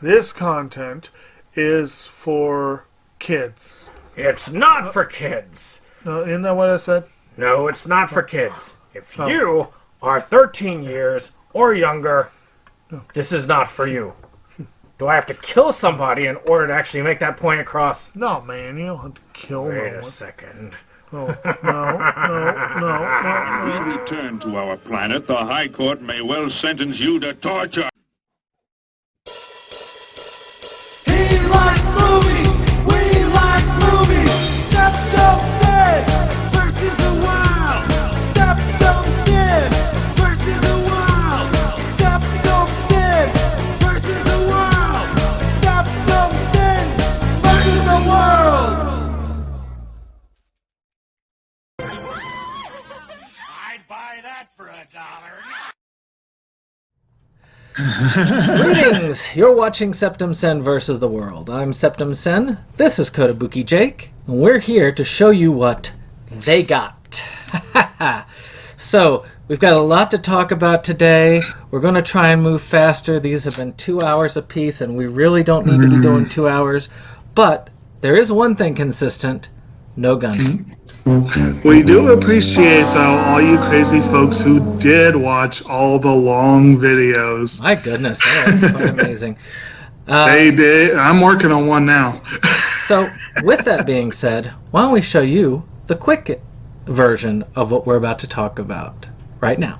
this content is for kids. It's not for kids. Isn't that what I said? No, it's not for kids. If you are 13 years or younger, this is not for you. Do I have to kill somebody in order to actually make that point across? No, man, you don't have to kill Wait no one. a second. Oh, no. When we return to our planet, the High Court may well sentence you to torture. He likes movies, we like movies. SeptumSin versus the world. SeptumSin versus the world. SeptumSin versus the world. SeptumSin versus the world. I'd buy that for $1. Greetings! You're watching SeptumSin versus the world. I'm SeptumSin. This is Kotobuki Jake, and we're here to show you what they got. So, we've got a lot to talk about today. We're going to try and move faster. These have been 2 hours apiece, and we really don't need to be doing 2 hours. But there is one thing consistent: no guns. We do appreciate, though, all you crazy folks who did watch all the long videos. My goodness, that's quite amazing. They did. I'm working on one now. So, with that being said, why don't we show you the quick version of what we're about to talk about right now.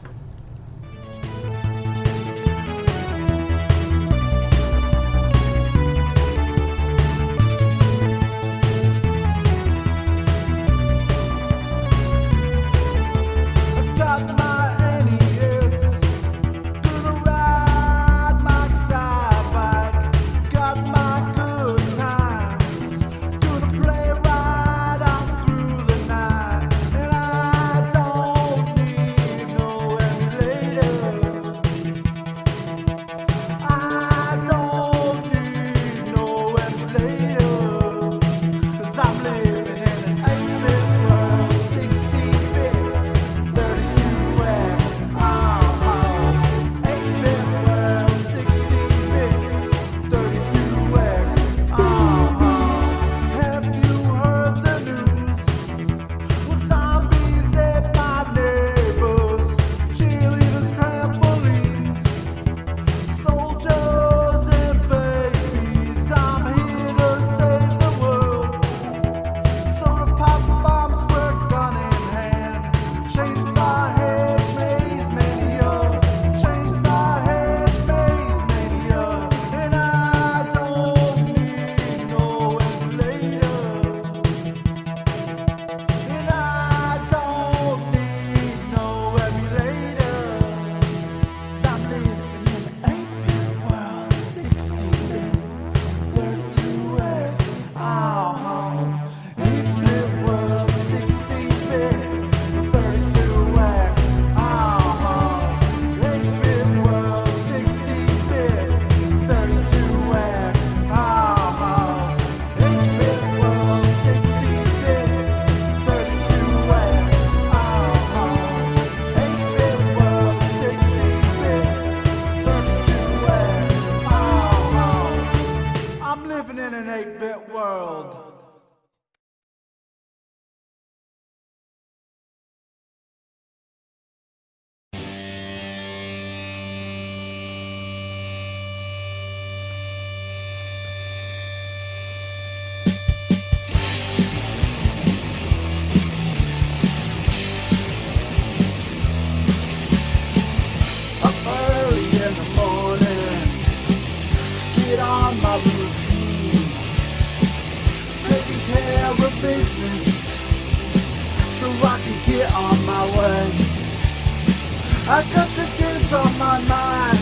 I got the kids on my mind,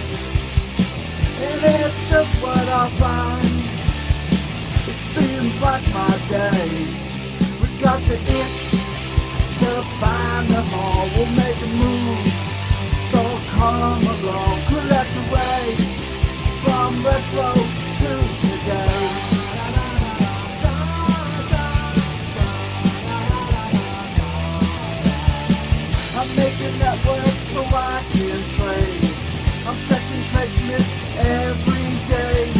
and it's just what I find. It seems like my day. We got the itch to find them all. We're making moves, so come along. Collect the way from retro to today. I'm making that work so I can trade. I'm checking Craigslist every day.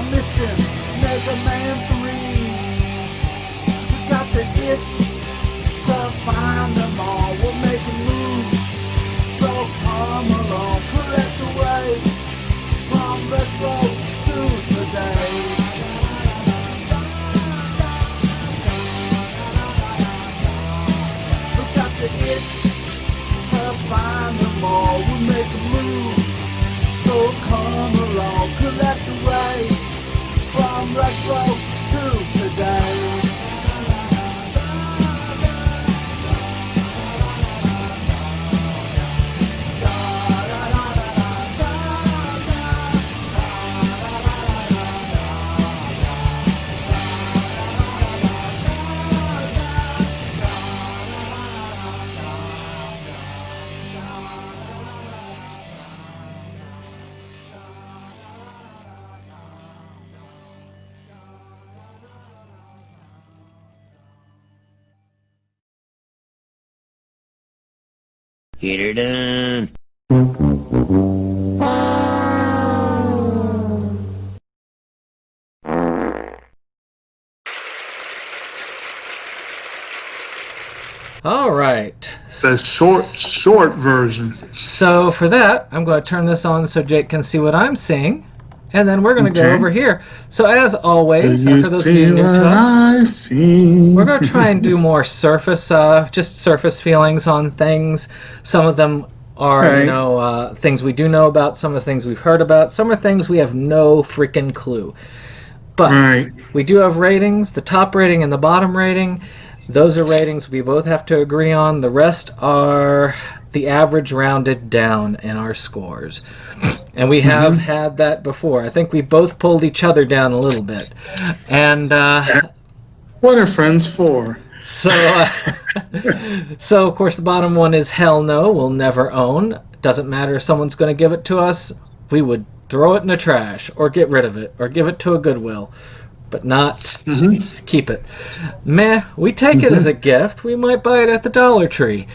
are missing Mega Man 3. We got the itch to find them all. We're making moves, so come along, collect the way from retro to today. We got the itch to find them all. We're making moves, so come along, collect the way from retro to today. Get her done. All right. The short version. So for that, I'm going to turn this on so Jake can see what I'm seeing. And then we're going to go over here. So as always, You for those of you see new what to us, I see. we're going to try and do more surface, just surface feelings on things. Some of them are, Right. things we do know about. Some are things we've heard about. Some are things we have no freaking clue. But Right. we do have ratings, the top rating and the bottom rating. Those are ratings we both have to agree on. The rest are the average rounded down in our scores. And we have had that before. I think we both pulled each other down a little bit. And What are friends for? so, so of course, the bottom one is hell no, we'll never own. Doesn't matter if someone's going to give it to us. We would throw it in the trash or get rid of it or give it to a Goodwill. But not keep it. Meh, we take it as a gift. We might buy it at the Dollar Tree.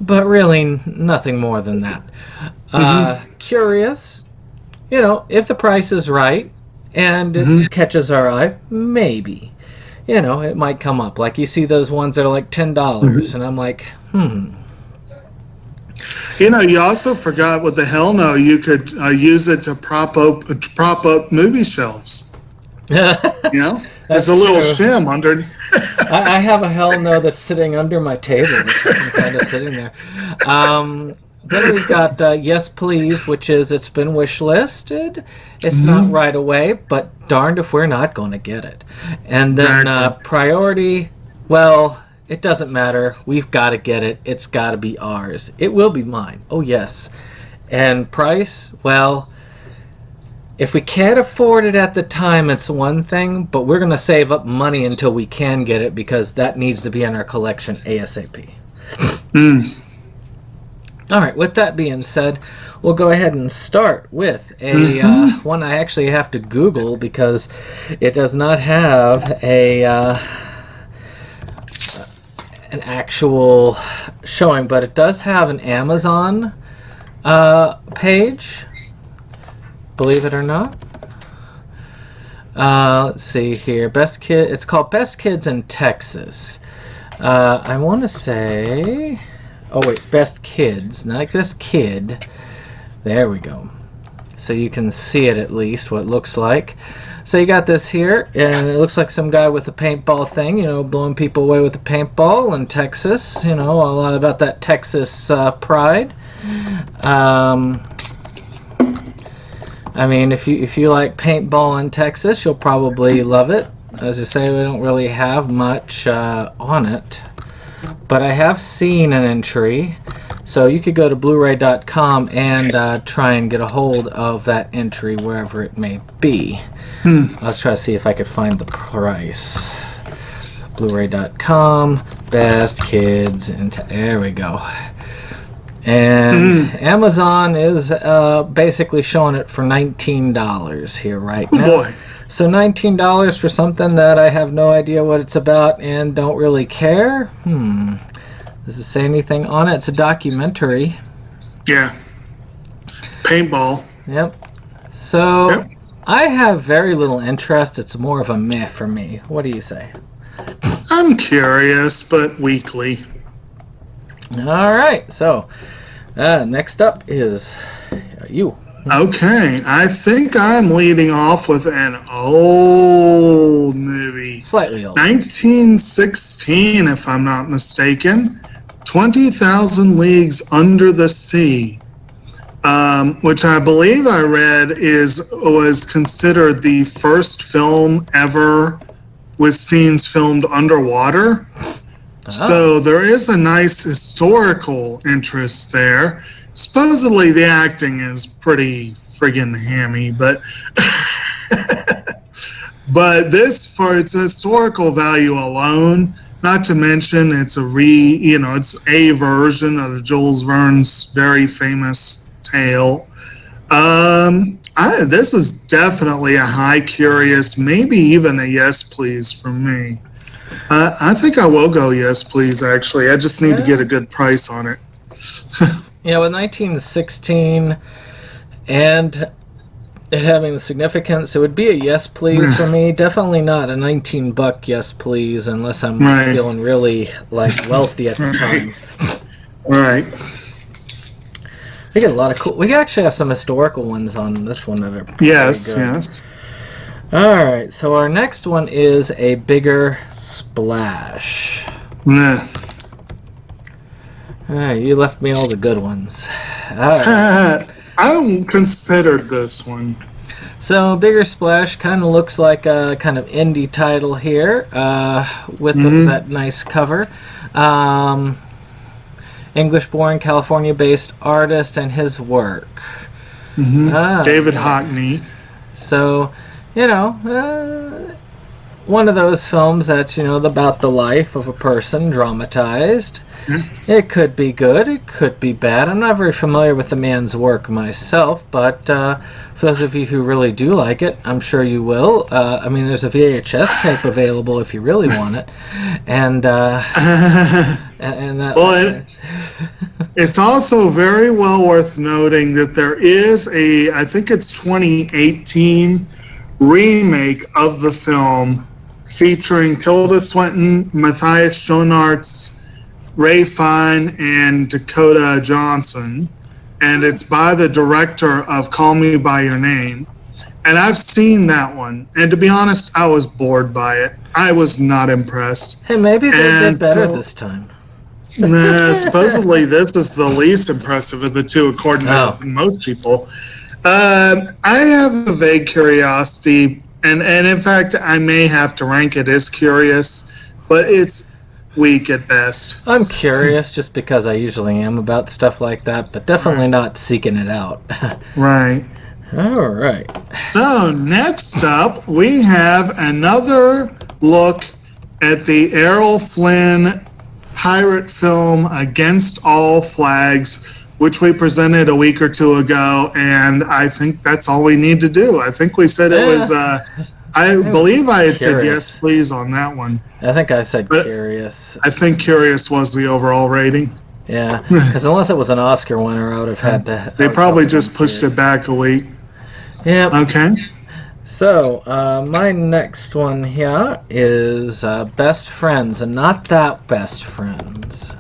But really, nothing more than that. Curious, if the price is right and it catches our eye, maybe. It might come up. Like you see those ones that are like $10, and I'm like, You also forgot with the hell no, you could use it to prop up movie shelves. There's a little true. shim under. I have a hell no that's sitting under my table. It's kind of sitting there. Then we've got Yes Please, which is it's been wish listed. It's not right away, but darned if we're not going to get it. And then Exactly. Priority, well, it doesn't matter. We've got to get it. It's got to be ours. It will be mine. Oh, yes. And price, well, if we can't afford it at the time, it's one thing, but we're going to save up money until we can get it because that needs to be in our collection ASAP. All right, with that being said, we'll go ahead and start with a one I actually have to Google because it does not have an actual showing, but it does have an Amazon page. Believe it or not. Let's see here. Best Kid. It's called Best Kids in Texas. I want to say. Oh wait, Best Kids, not just Kid. There we go. So you can see it at least what it looks like. So you got this here, and it looks like some guy with a paintball thing, blowing people away with a paintball in Texas. A lot about that Texas pride. I mean, if you like paintball in Texas, you'll probably love it. As I say, we don't really have much on it. But I have seen an entry, so you could go to Blu-ray.com and try and get a hold of that entry wherever it may be. Let's try to see if I could find the price. Blu-ray.com, Best Kids, and there we go. And Amazon is basically showing it for $19 here right now. Boy. So $19 for something that I have no idea what it's about and don't really care? Does it say anything on it? It's a documentary. Yeah. Paintball. Yep. So, Yep. I have very little interest. It's more of a meh for me. What do you say? I'm curious, but weakly. All right. So, next up is you. Okay, I think I'm leading off with an old movie. Slightly old. 1916, if I'm not mistaken. 20,000 Leagues Under the Sea. Which I believe I read was considered the first film ever with scenes filmed underwater. So there is a nice historical interest there. Supposedly the acting is pretty friggin' hammy, but but this, for its historical value alone, not to mention it's it's a version of Jules Verne's very famous tale. This is definitely a high curious, maybe even a yes please from me. I think I will go yes please, actually. I just need to get a good price on it. Yeah, with 1916 and it having the significance, it would be a yes please for me. Definitely not a $19 yes please unless I'm feeling really wealthy at the time. Right. We get a lot of cool. We actually have some historical ones on this one that are pretty yes, good. yes. All right, so our next one is A Bigger Splash. Nah. You left me all the good ones. All right. I considered this one. So Bigger Splash kind of looks like a kind of indie title here with that nice cover. English-born, California-based artist and his work. David Hockney. So, one of those films that's, about the life of a person dramatized. It could be good, it could be bad. I'm not very familiar with the man's work myself, but for those of you who really do like it, I'm sure you will. There's a VHS tape available if you really want it. And that... Well, it's also very well worth noting that there is I think it's 2018 remake of the film featuring Tilda Swinton, Matthias Schoenaerts, Ray Fine, and Dakota Johnson, and it's by the director of Call Me By Your Name. And I've seen that one, and to be honest, I was bored by it. I was not impressed. Hey, maybe they did better this time. Supposedly this is the least impressive of the two, according to most people. I have a vague curiosity, and in fact, I may have to rank it as curious, but it's weak at best. I'm curious just because I usually am about stuff like that, but definitely not seeking it out. Right. All right. So next up, we have another look at the Errol Flynn pirate film Against All Flags, which we presented a week or two ago, and I think that's all we need to do. I think we said it was... I believe I had said yes, please on that one. I think I said curious. I think curious was the overall rating. Yeah, because unless it was an Oscar winner, I would have had to... They probably just pushed it back a week. Yeah. Okay. So, my next one here is Best Friends, and not that Best Friends.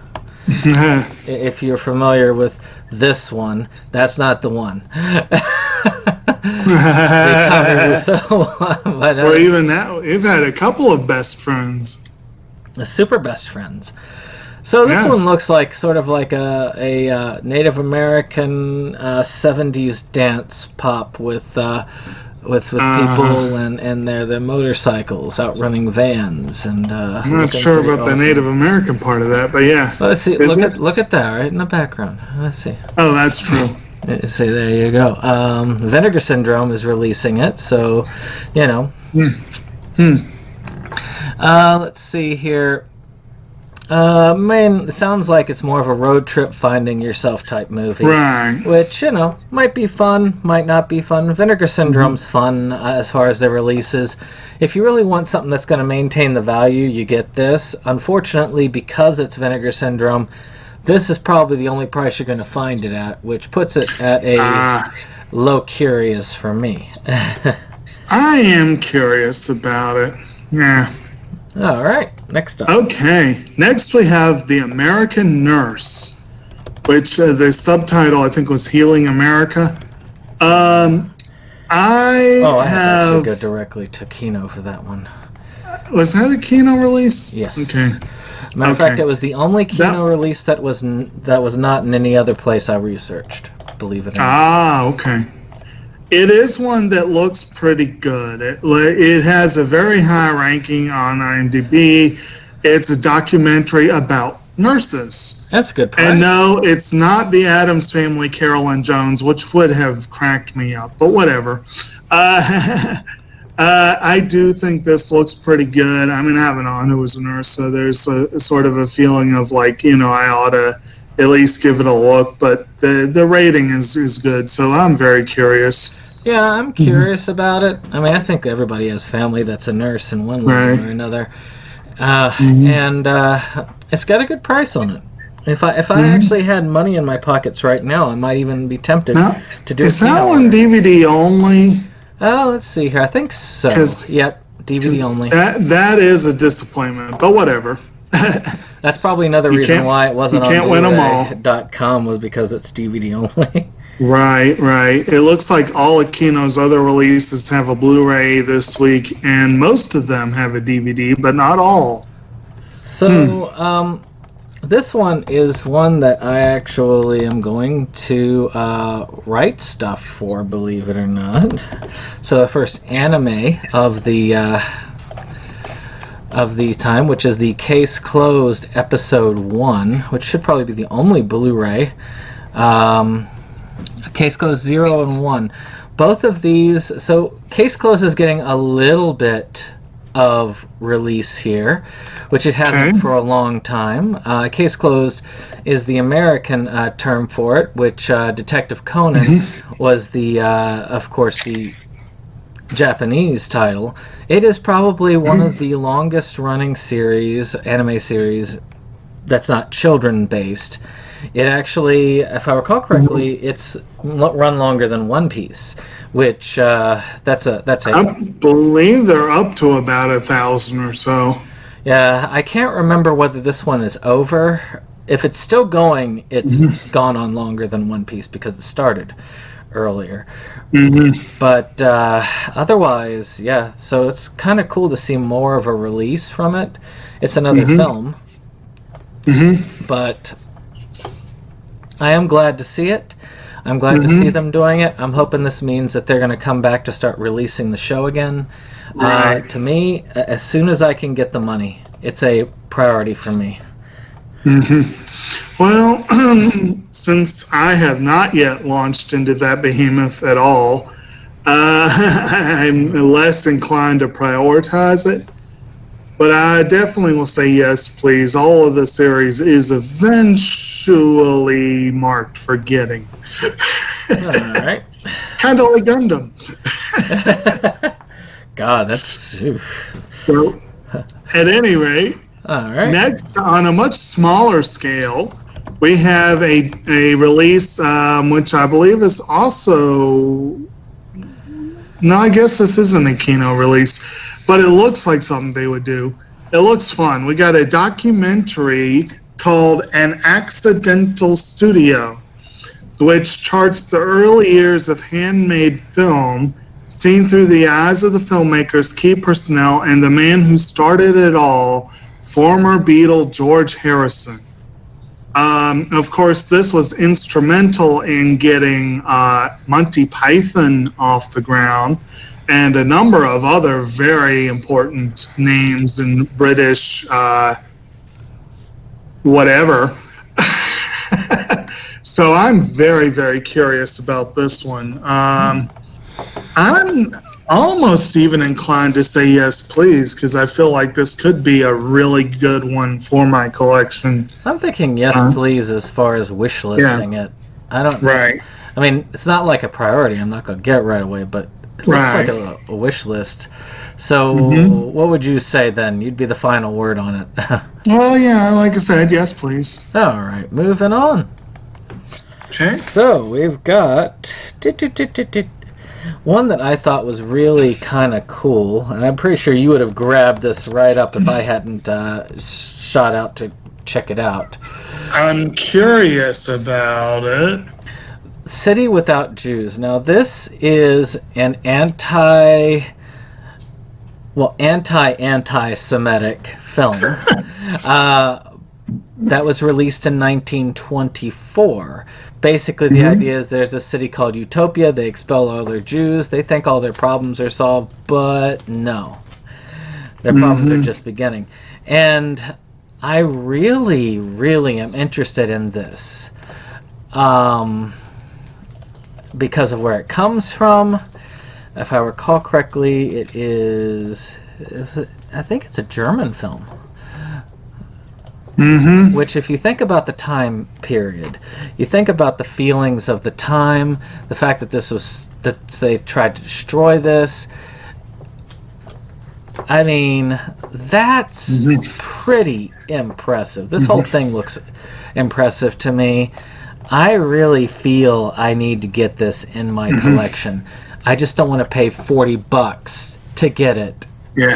If you're familiar with this one, that's not the one. Or even that, we've had a couple of best friends. Super Best Friends. So this one looks like sort of like a Native American 70s dance pop with people and their motorcycles outrunning vans and. I'm not sure about the Native American part of that, but yeah. Let's see. Look at that right in the background. Let's see. Oh, that's true. See, there you go. Vinegar Syndrome is releasing it, so let's see here. It sounds like it's more of a road trip finding yourself type movie. Right. Which, might be fun, might not be fun. Vinegar Syndrome's fun as far as their releases. If you really want something that's going to maintain the value, you get this. Unfortunately, because it's Vinegar Syndrome, this is probably the only price you're going to find it at, which puts it at a low curious for me. I am curious about it. Yeah. All right, next up. Okay. Next we have The American Nurse, which the subtitle I think was Healing America. I have to go directly to Kino for that one. Was that a Kino release? Yes. Okay. Matter of fact, it was the only Kino release that was not in any other place I researched. Believe it or not. Ah, okay. It is one that looks pretty good. It has a very high ranking on IMDb. It's a documentary about nurses. That's a good price. And no, it's not the Addams Family Carolyn Jones, which would have cracked me up, but whatever. I do think this looks pretty good. I mean, I have an aunt who was a nurse, so there's a sort of a feeling of like, I ought to at least give it a look, but the rating is good, so I'm very curious. Yeah, I'm curious about it. I mean, I think everybody has family that's a nurse in one way or another. And it's got a good price on it. If I actually had money in my pockets right now, I might even be tempted to do it. Is that one DVD only? Oh, let's see here. I think so. Yep, DVD only. That is a disappointment, but whatever. That's probably another reason why it wasn't on Blu-ray.com was because it's DVD only. Right. It looks like all of Kino's other releases have a Blu-ray this week, and most of them have a DVD, but not all. So, this one is one that I actually am going to write stuff for, believe it or not. So the first anime of the time, which is the Case Closed Episode 1, which should probably be the only Blu-ray. Case Closed 0 and 1. Both of these, so Case Closed is getting a little bit of release here, which it hasn't for a long time. Case Closed is the American term for it, which Detective Conan was the, of course, the Japanese title. It is probably one of the longest running anime series that's not children based. It actually, if I recall correctly, it's run longer than One Piece, which that's a. I believe they're up to about 1,000 or so. Yeah, I can't remember whether this one is over. If it's still going, it's gone on longer than One Piece because it started earlier. But otherwise, yeah. So it's kind of cool to see more of a release from it. It's another film, but I am glad to see it. I'm glad to see them doing it. I'm hoping this means that they're going to come back to start releasing the show again. To me, as soon as I can get the money, it's a priority for me. Well, since I have not yet launched into that behemoth at all, I'm less inclined to prioritize it. But I definitely will say yes, please. All of the series is eventually marked for getting. All right. Kind of like Gundam. God, that's... Oof. So, at any rate, all right. Next, on a much smaller scale, we have a release which I believe is also... No, I guess this isn't a Kino release, but it looks like something they would do. It looks fun. We got a documentary called An Accidental Studio, which charts the early years of handmade film seen through the eyes of the filmmakers, key personnel, and the man who started it all, former Beatle George Harrison. Of course, this was instrumental in getting Monty Python off the ground and a number of other very important names in British whatever. So I'm very, very curious about this one. I'm almost even inclined to say yes, please, because I feel like this could be a really good one for my collection. I'm thinking yes, please, as far as wish listing it. I don't. Right. I mean, it's not like a priority. I'm not going to get it right away, but it looks like a wish list. So, what would you say then? You'd be the final word on it. Well, yeah, like I said, yes, please. All right, moving on. Okay. So we've got One that I thought was really kind of cool, and I'm pretty sure you would have grabbed this right up if I hadn't shot out to check it out. I'm curious about it. City Without Jews. Now, this is an anti-Semitic film that was released in 1924. Basically, the idea is there's a city called Utopia. They expel all their Jews. They think all their problems are solved, but no. Their problems are just beginning. And I really, really am interested in this. Because of where it comes from. If I recall correctly, it is... I think it's a German film. Which, if you think about the time period, you think about the feelings of the time, the fact that they tried to destroy this. I mean, that's pretty impressive. This whole thing looks impressive to me. I really feel I need to get this in my collection. I just don't want to pay $40 to get it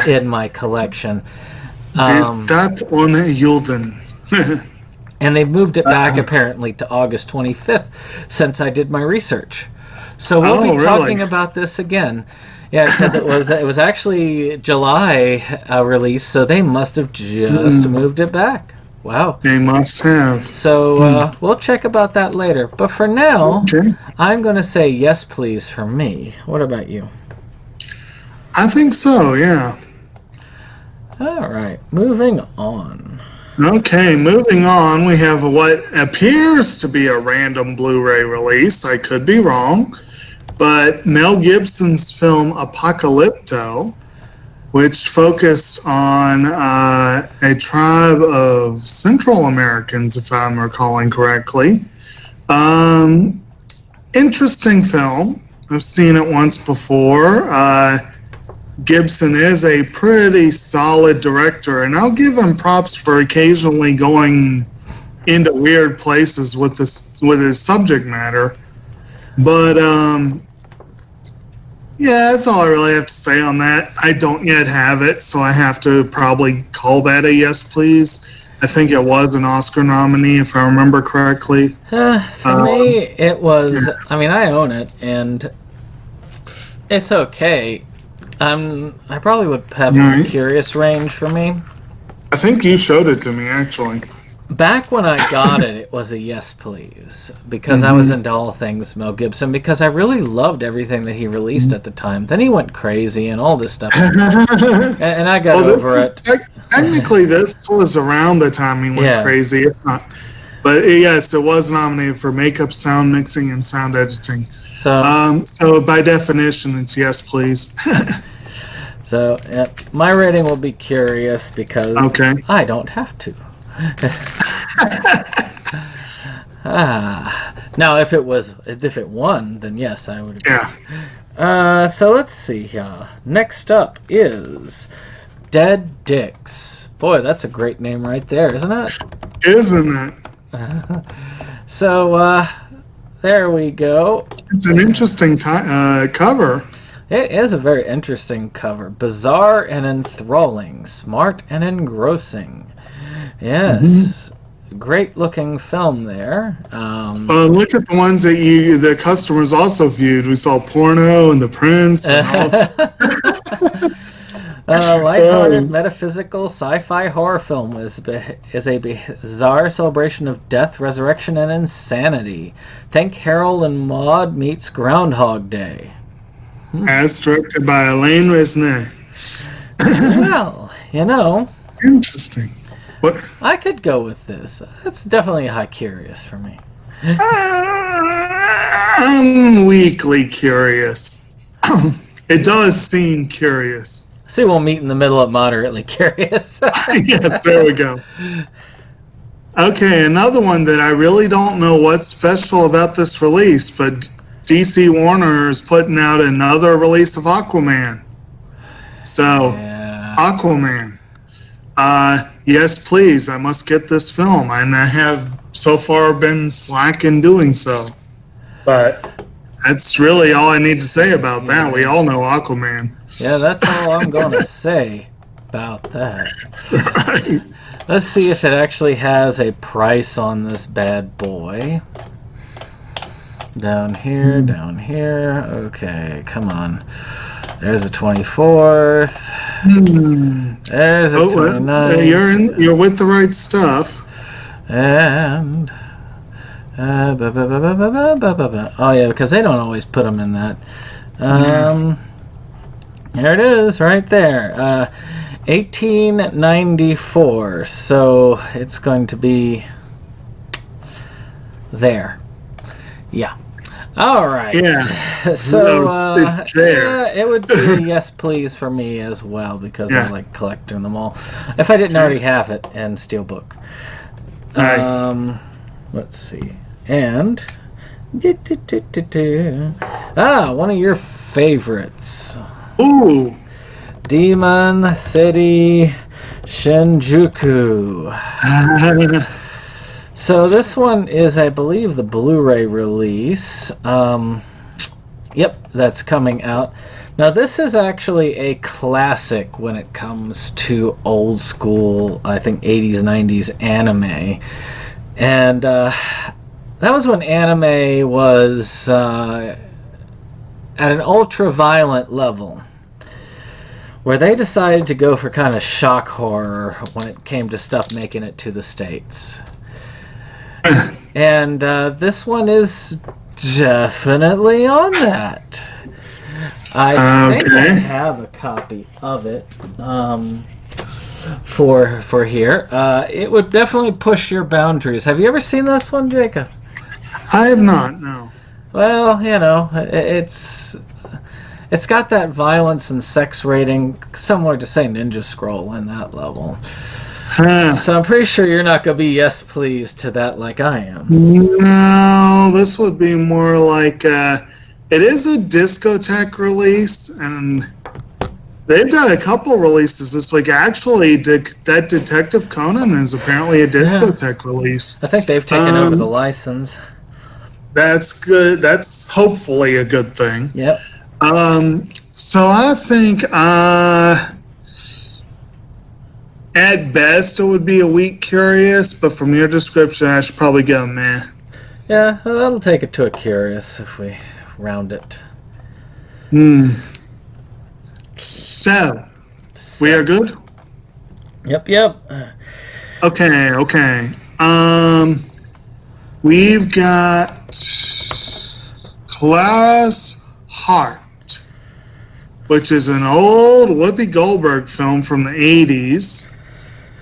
in my collection. That ohne Juden. And they moved it back apparently to August 25th since I did my research. So we'll be talking about this again. Yeah, because it was actually July release, so they must have just moved it back. Wow. They must have. So we'll check about that later. But for now, I'm going to say yes, please, for me. What about you? I think so, yeah. All right, moving on. Okay, moving on, we have what appears to be a random Blu-ray release. I could be wrong. But Mel Gibson's film Apocalypto, which focused on a tribe of Central Americans, if I'm recalling correctly. Interesting film. I've seen it once before. Gibson is a pretty solid director, and I'll give him props for occasionally going into weird places with his subject matter. But yeah, that's all I really have to say on that. I don't yet have it, so I have to probably call that a yes, please. I think it was an Oscar nominee, if I remember correctly. For me, it was... I mean, I own it, and it's okay. I probably would have a curious range for me. I think you showed it to me, actually. Back when I got it, it was a yes, please. Because I was into all things Mel Gibson. Because I really loved everything that he released at the time. Then he went crazy and all this stuff. and I got over it. Technically, this was around the time he went crazy. If not. But yes, it was nominated for makeup, sound mixing, and sound editing. So by definition, it's yes, please. So my rating will be curious because I don't have to. Now, if it won, then yes, I would agree. Yeah. So let's see here. Next up is Dead Dicks. Boy, that's a great name right there, isn't it? Isn't it? So there we go. It's an interesting cover. It is a very interesting cover. Bizarre and enthralling. Smart and engrossing. Yes. Great looking film there. Look at the ones that the customers also viewed. We saw Porno and The Prince. And lighthearted, metaphysical, sci-fi horror film is a bizarre celebration of death, resurrection, and insanity. Think Harold and Maude meets Groundhog Day. As directed by Alain Resnais. Well, Interesting. What? I could go with this. It's definitely high curious for me. I'm weakly curious. It does seem curious. See, we'll meet in the middle at moderately curious. Yes, there we go. Okay, another one that I really don't know what's special about this release, but DC Warner is putting out another release of Aquaman. So, Aquaman. Yes, please, I must get this film, and I have so far been slack in doing so. But That's really all I need to say about that. We all know Aquaman. Yeah, that's all I'm going to say about that. Right. Let's see if it actually has a price on this bad boy. Down here, down here. Okay, come on. There's a 24th. There's a 29th. You're with the right stuff. And oh yeah, because they don't always put them in that. There it is, right there. 1894. So it's going to be there. Yeah. All right. Yeah. So it's there. yeah, it would be a yes, please for me as well because I like collecting them all. If I didn't already have it in Steelbook. Right. Let's see. And one of your favorites. Ooh. Demon City Shinjuku. So this one is, I believe, the Blu-ray release. Yep, that's coming out. Now this is actually a classic when it comes to old school, I think 80s, 90s anime. And that was when anime was at an ultra-violent level, where they decided to go for kind of shock horror when it came to stuff making it to the States. And this one is definitely on that. I think I have a copy of it for here. It would definitely push your boundaries. Have you ever seen this one, Jacob? I have not, no. Well, you know, it's got that violence and sex rating similar to, say, Ninja Scroll in that level. So I'm pretty sure you're not going to be yes please to that like I am. No, this would be more like it is a discotheque release, and they've got a couple releases this week. Actually, that Detective Conan is apparently a discotheque release. I think they've taken over the license. That's good. That's hopefully a good thing. Yep. So I think at best it would be a weak curious, but from your description I should probably go meh. Yeah, well, that'll take it to a curious if we round it. So we are good? Yep. Okay. We've got Clara's Heart, which is an old Whoopi Goldberg film from the 80s,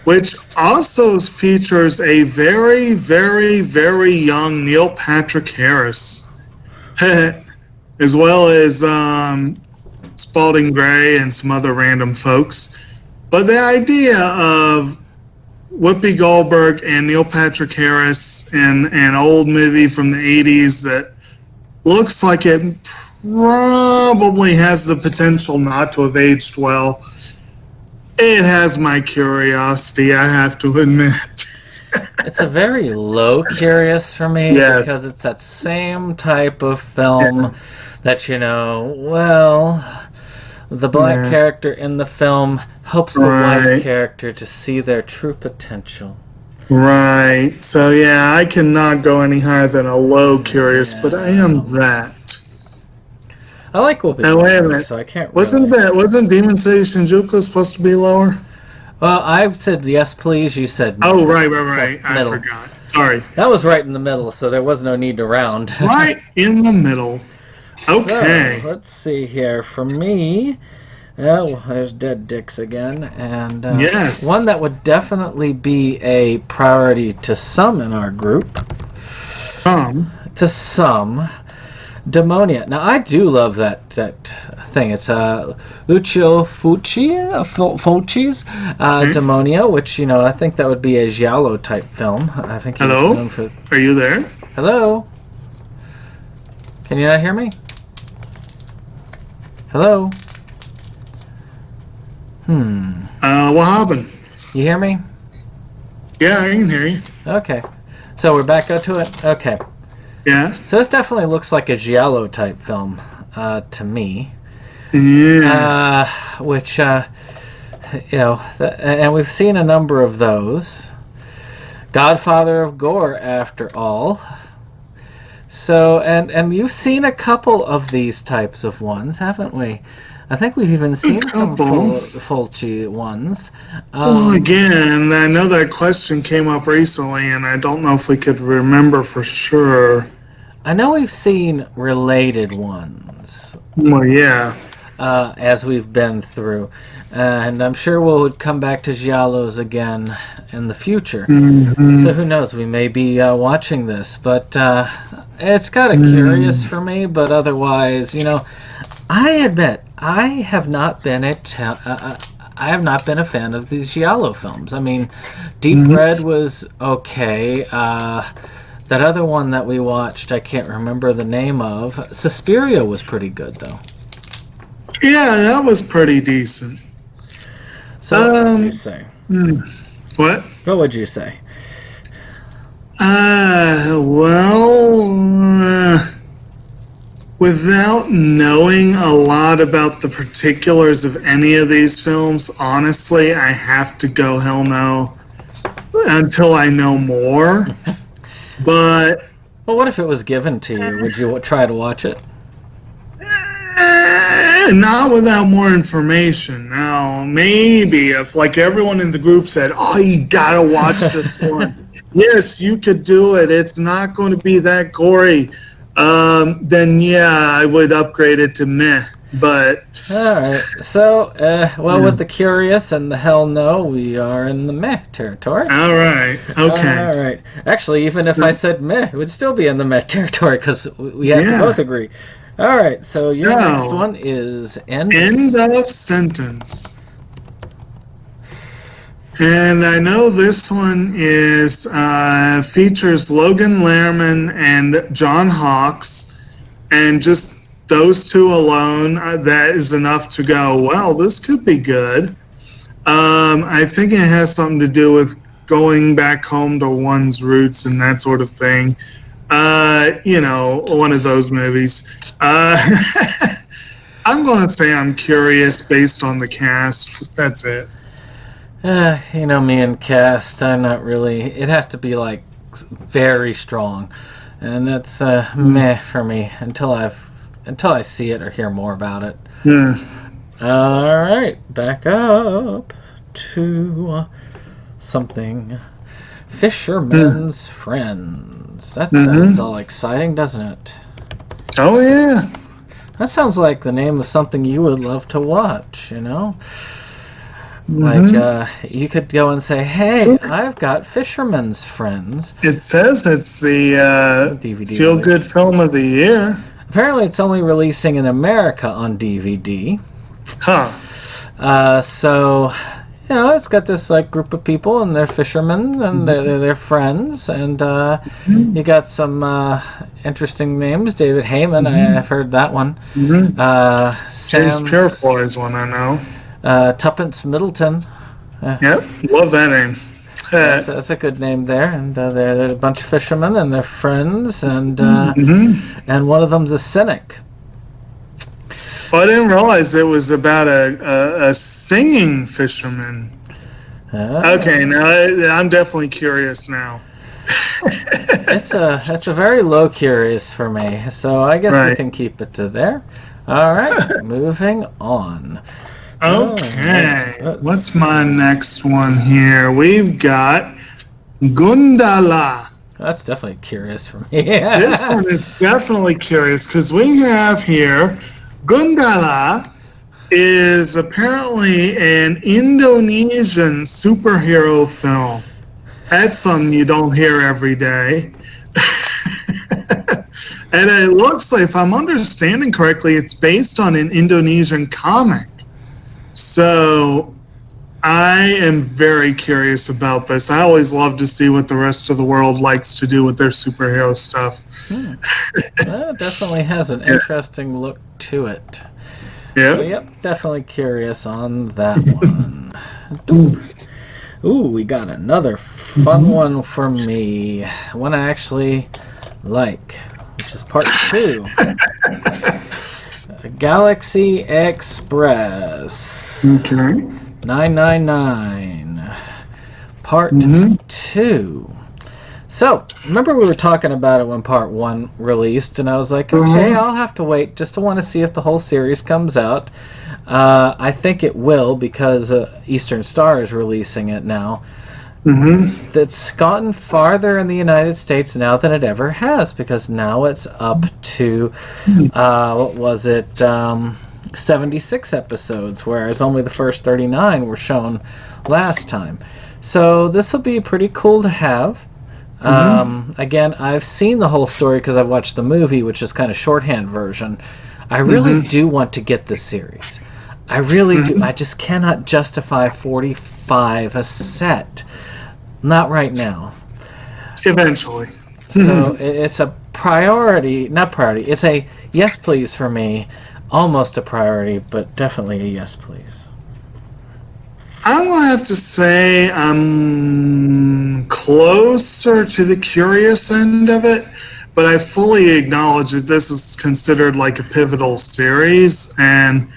which also features a very, very, very young Neil Patrick Harris, as well as Spalding Gray and some other random folks. But the idea of Whoopi Goldberg and Neil Patrick Harris in an old movie from the 80s that looks like it probably has the potential not to have aged well. It has my curiosity, I have to admit. It's a very low curious for me because it's that same type of film that, you know, well, the black character in the film helps the white character to see their true potential. Right. So, yeah, I cannot go any higher than a low curious, but I am that. I like Whoopi Goldberg, so I can't Wasn't Demon City Shinjuku supposed to be lower? Well, I said yes, please. You said no. Oh, right. I forgot. Sorry. That was right in the middle, so there was no need to round. Right in the middle. Okay. So, let's see here. For me, there's Dead Dicks again. And one that would definitely be a priority to some in our group. To some. Demonia. Now, I do love that thing. It's Lucio Fulci's Demonia, which, you know, I think that would be a giallo type film. I think. Hello? Are you there? Hello? Can you not hear me? Hello? What happened? You hear me? Yeah, I can hear you. Okay. So we're back up to it? Okay. Yeah. So this definitely looks like a giallo type film to me. Yeah. Which, and we've seen a number of those. Godfather of Gore, after all. So, and you've seen a couple of these types of ones, haven't we? I think we've even seen some Fulci ones. Well, again, I know that question came up recently, and I don't know if we could remember for sure. I know we've seen related ones. Well, yeah. As we've been through. And I'm sure we'll come back to giallos again in the future. Mm-hmm. So who knows, we may be watching this. But it's kind of curious for me, but otherwise, I admit, I have not been a fan of these giallo films. I mean, Deep Red was okay. That other one that we watched, I can't remember the name of. Suspiria was pretty good, though. Yeah, that was pretty decent. So what would you say? What? What would you say? Without knowing a lot about the particulars of any of these films, honestly, I have to go hell no until I know more. But well, what if it was given to you? Would you try to watch it? Not without more information. Now, maybe if like everyone in the group said, "Oh, you gotta watch this one," yes, you could do it. It's not going to be that gory. Then yeah, I would upgrade it to meh. But all right. So, with the curious and the hell no, we are in the meh territory. All right. Okay. All right. Actually, even if I said meh, it would still be in the meh territory because we have to both agree. All right, so your next one is End of Sentence. And I know this one is features Logan Lerman and John Hawkes, and just those two alone, that is enough to go, well, this could be good. I think it has something to do with going back home to one's roots and that sort of thing. One of those movies. I'm going to say I'm curious based on the cast. That's it. Me and cast, I'm not really. It'd have to be like very strong, and that's meh for me until I see it or hear more about it. All right, back up to something. Fisherman's Friends. That sounds all exciting, doesn't it? Oh, yeah. That sounds like the name of something you would love to watch, Like, you could go and say, hey, I've got Fisherman's Friends. It says it's the DVD feel-good film of the year. Apparently it's only releasing in America on DVD. Huh. It's got this group of people, and they're fishermen, and they're friends, and you got some interesting names. David Heyman, I've heard that one. James Purefoy's one, I know. Tuppence Middleton. Yep, love that name. That's a good name there, and they're a bunch of fishermen, and they're friends, and one of them's a cynic. Well, I didn't realize it was about a singing fisherman. Okay, now I'm definitely curious now. It's a very low curious for me, so I guess we can keep it to there. All right, moving on. Okay, what's my next one here? We've got Gondala. That's definitely curious for me. This one is definitely curious because we have here Gondala is apparently an Indonesian superhero film. That's something you don't hear every day. And it looks like, if I'm understanding correctly, it's based on an Indonesian comic. So I am very curious about this. I always love to see what the rest of the world likes to do with their superhero stuff. That definitely has an interesting look to it. Yeah. So, yep, definitely curious on that one. Ooh, we got another fun one for me. One I actually like, which is part 2. Galaxy Express. Okay. 999. Part 2. So, remember we were talking about it when part 1 released, and I was like, okay, I'll have to wait just to want to see if the whole series comes out. I think it will, because Eastern Star is releasing it now. It's gotten farther in the United States now than it ever has, because now it's up to, 76 episodes, whereas only the first 39 were shown last time. So this will be pretty cool to have. Again, I've seen the whole story because I've watched the movie, which is kind of shorthand version. I really do want to get this series. I really do. I just cannot justify $45 a set. Not right now. Eventually. So it's a priority, not priority, it's a yes please for me. Almost a priority, but definitely a yes please. I will have to say I'm closer to the curious end of it, but I fully acknowledge that this is considered like a pivotal series, and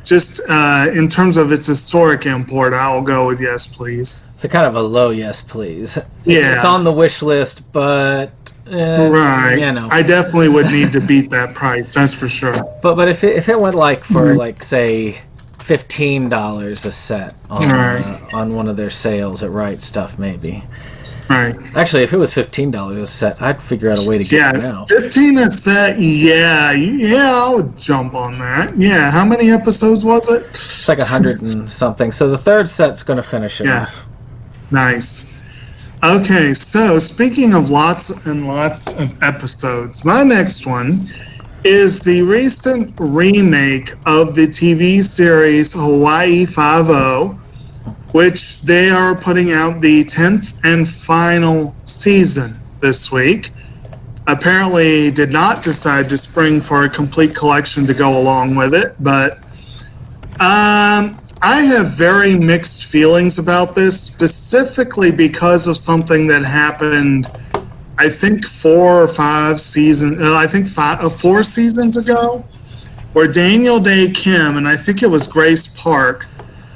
just in terms of its historic import, I will go with yes please. It's a kind of a low yes please. Yeah. It's on the wish list, but right. You know. I definitely would need to beat that price, that's for sure. But if it went like for like say $15 a set on one of their sales at Rightstuf, maybe. Right. Actually, if it was $15 a set, I'd figure out a way to get it now. 15 a set. Yeah, I would jump on that. Yeah, how many episodes was it? It's like 100 and something. So the third set's going to finish it off. Nice. Okay, so speaking of lots and lots of episodes, my next one is the recent remake of the TV series Hawaii Five-0, which they are putting out the 10th and final season this week. Apparently did not decide to spring for a complete collection to go along with it, but I have very mixed feelings about this, specifically because of something that happened, I think 4 seasons ago, where Daniel Day Kim and I think it was Grace Park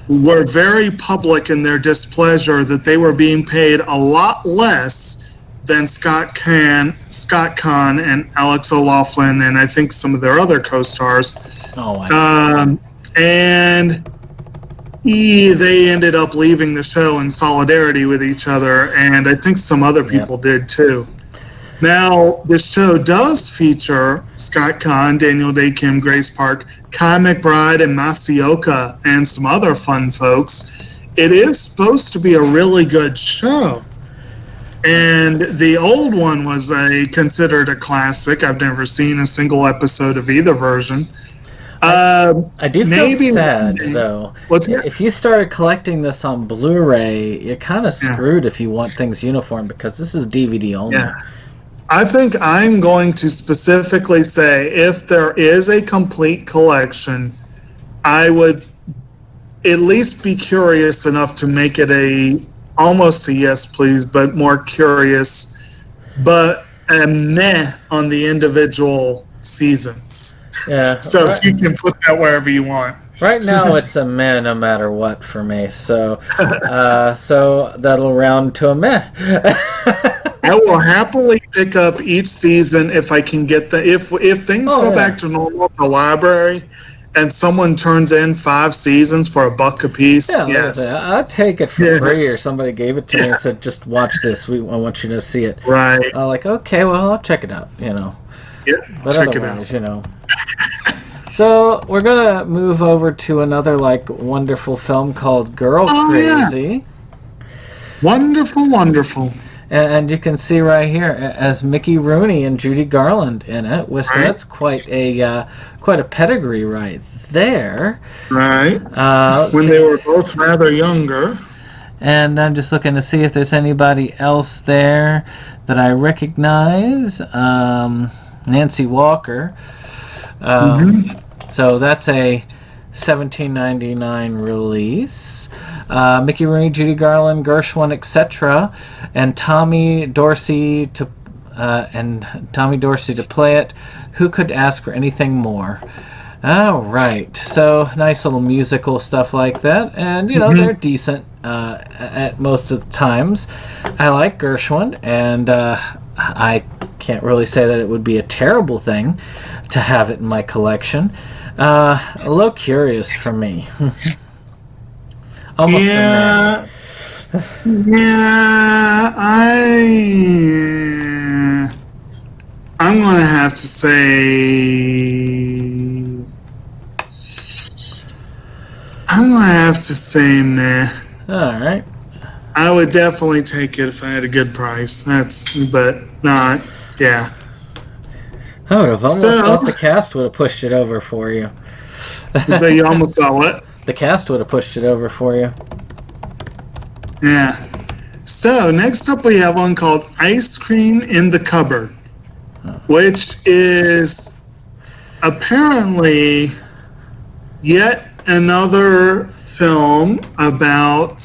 were very public in their displeasure that they were being paid a lot less than Scott Kahn and Alex O'Loughlin and I think some of their other co-stars. Oh, wow. And they ended up leaving the show in solidarity with each other, and I think some other people did too. Now, the show does feature Scott Kahn, Daniel Day Kim, Grace Park, Kai McBride, and Masaoka, and some other fun folks. It is supposed to be a really good show. And the old one was considered a classic. I've never seen a single episode of either version. I do feel sad, though. If you started collecting this on Blu-ray, you're kind of screwed if you want things uniform, because this is DVD only. Yeah. I think I'm going to specifically say if there is a complete collection, I would at least be curious enough to make it almost a yes please, but more curious, but a meh on the individual seasons. Yeah. So you can put that wherever you want. Right now it's a meh no matter what for me, so that'll round to a meh. I will happily pick up each season if I can get if things go back to normal at the library and someone turns in 5 seasons for $1 a piece. Yeah, yes. I'd take it for free, or somebody gave it to me and said, just watch this, I want you to see it. Right. I'm like, okay, well, I'll check it out, Yeah, but check it out. So we're gonna move over to another wonderful film called Girl Crazy. Yeah. Wonderful. And you can see right here as Mickey Rooney and Judy Garland in it. So that's quite a pedigree right there. Right. When they were both rather younger. And I'm just looking to see if there's anybody else there that I recognize. Nancy Walker. So that's a $17.99 release. Mickey Rooney, Judy Garland, Gershwin, etc., and Tommy Dorsey and Tommy Dorsey to play it. Who could ask for anything more? All right, so nice little musical stuff like that, and they're decent at most of the times. I like Gershwin, and I can't really say that it would be a terrible thing to have it in my collection. A little curious for me. Almost yeah, I'm gonna have to say meh. All right. I would definitely take it if I had a good price. But not, yeah. I would have almost thought the cast would have pushed it over for you. But you almost saw what? The cast would have pushed it over for you. Yeah. So, next up we have one called Ice Cream in the Cupboard, which is apparently yet another film about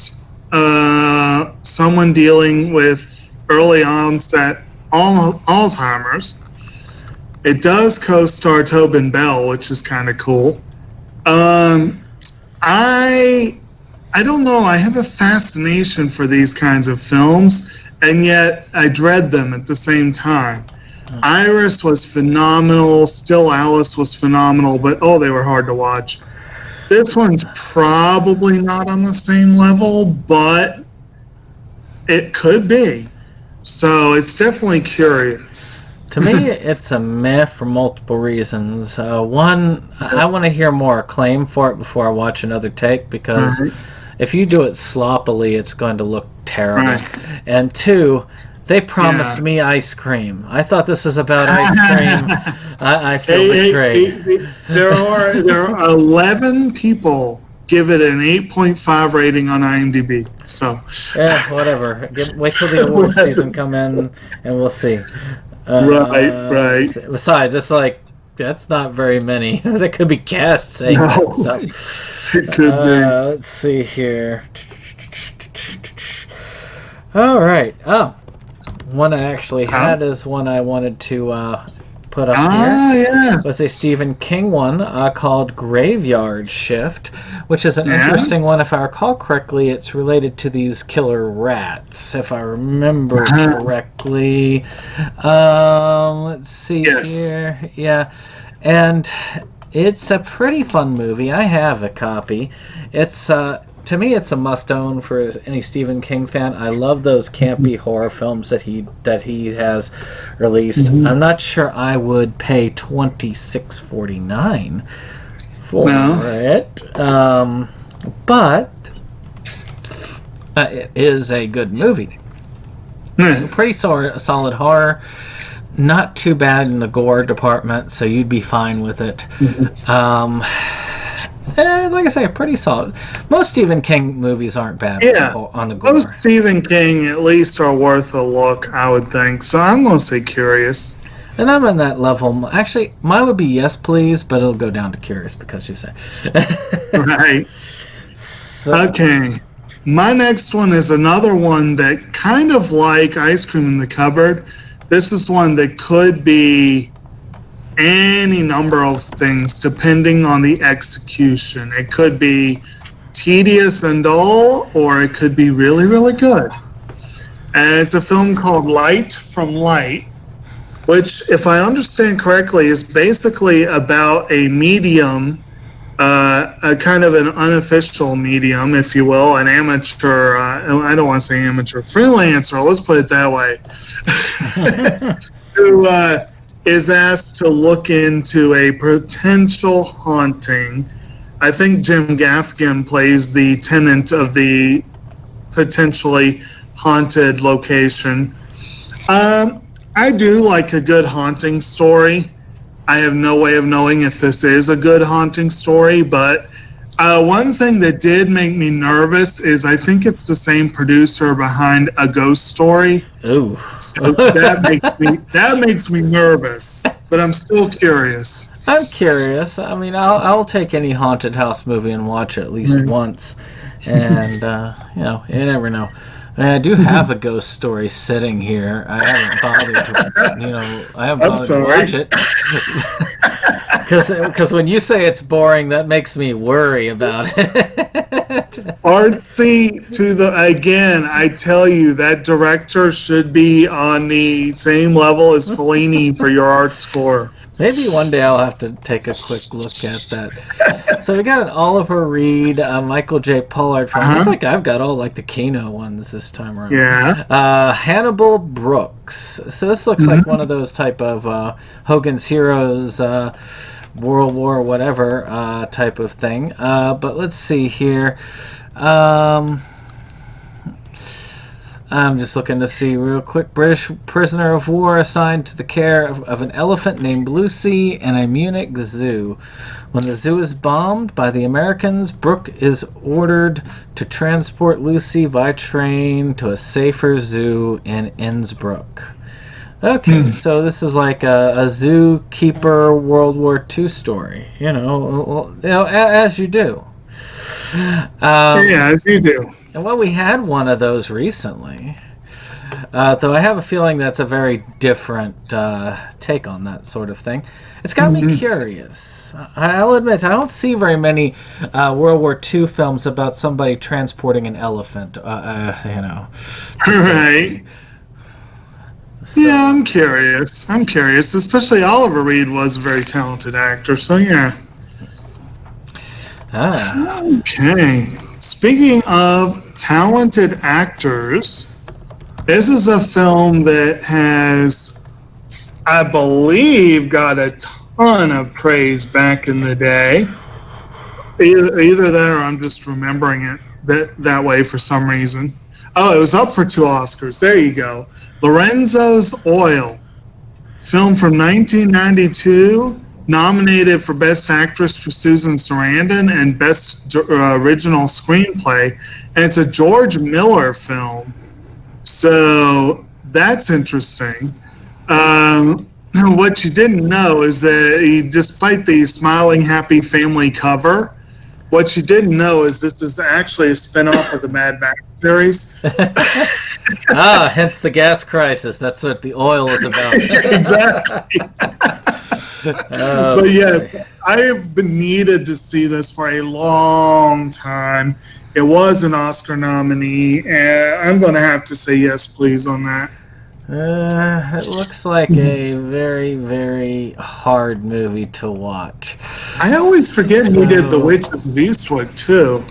someone dealing with early onset Alzheimer's. It does co-star Tobin Bell, which is kind of cool. I don't know. I have a fascination for these kinds of films, and yet I dread them at the same time. Iris was phenomenal. Still Alice was phenomenal, but they were hard to watch. This one's probably not on the same level, but it could be. So it's definitely curious. To me, it's a meh for multiple reasons. One, I want to hear more acclaim for it before I watch another take, because if you do it sloppily, it's going to look terrible. Right. And two, they promised me ice cream. I thought this was about ice cream. I feel betrayed. There are 11 people give it an 8.5 rating on IMDb. So whatever. Wait till the award season come in, and we'll see. Right. Besides, it's like that's not very many. That could be cast saying that stuff. It could be. Let's see here. All right. One I actually had is one I wanted to put up here. Yes. Was a Stephen King one called Graveyard Shift, which is an interesting one. If I recall correctly, it's related to these killer rats, if I remember correctly. Let's see here. Yeah. And it's a pretty fun movie. I have a copy. It's to me, it's a must-own for any Stephen King fan. I love those campy horror films that he has released. I'm not sure I would pay $26.49 for it, but it is a good movie. Pretty solid horror. Not too bad in the gore department, so you'd be fine with it. Like I say, pretty solid. Most Stephen King movies aren't bad on the gore. Most Stephen King at least are worth a look, I would think. So I'm going to say curious. And I'm in that level. Actually, mine would be yes, please, but it'll go down to curious because you say. Right. Okay. My next one is another one that kind of like Ice Cream in the Cupboard. This is one that could be any number of things depending on the execution. It could be tedious and dull, or it could be really, really good. And it's a film called Light from Light, which, if I understand correctly, is basically about a medium, a kind of an unofficial medium, if you will, an amateur, I don't want to say amateur, freelancer, let's put it that way, who is asked to look into a potential haunting. I think Jim Gaffigan plays the tenant of the potentially haunted location. I do like a good haunting story. I have no way of knowing if this is a good haunting story, but one thing that did make me nervous is I think it's the same producer behind A Ghost Story. Ooh. So that makes me nervous, but I'm still curious. I'm curious. I mean, I'll take any haunted house movie and watch it at least once, and you never know. I do have a ghost story sitting here. I haven't bothered to watch it. Because when you say it's boring, that makes me worry about it. Artsy again, I tell you, that director should be on the same level as Fellini for your art score. Maybe one day I'll have to take a quick look at that. So we got an Oliver Reed, Michael J. Pollard film. Looks like I've got all like the Kino ones this time around. Yeah. Hannibal Brooks. So this looks like one of those type of Hogan's Heroes, World War whatever type of thing. But let's see here. I'm just looking to see real quick. British prisoner of war assigned to the care of an elephant named Lucy in a Munich zoo. When the zoo is bombed by the Americans, Brooke is ordered to transport Lucy by train to a safer zoo in Innsbruck. Okay, so this is like a zookeeper World War II story. As you do. As you do. And well, we had one of those recently. Though I have a feeling that's a very different take on that sort of thing. It's got me curious. I'll admit, I don't see very many World War II films about somebody transporting an elephant, Right. So, yeah, I'm curious. Especially Oliver Reed was a very talented actor, so yeah. Okay. Speaking of talented actors, this is a film that has, I believe, got a ton of praise back in the day. Either that or I'm just remembering it that way for some reason. Oh, it was up for 2 Oscars. There you go. Lorenzo's Oil, film from 1992. Nominated for Best Actress for Susan Sarandon and Best Original Screenplay. And it's a George Miller film. So that's interesting. What you didn't know is that despite the smiling, happy family cover, what you didn't know is this is actually a spinoff of the Mad Max series. Hence the gas crisis. That's what the oil is about. Exactly. But yes, I have been needed to see this for a long time. It was an Oscar nominee, and I'm going to have to say yes, please, on that. It looks like a very, very hard movie to watch. I always forget who did The Witches of Eastwick, too.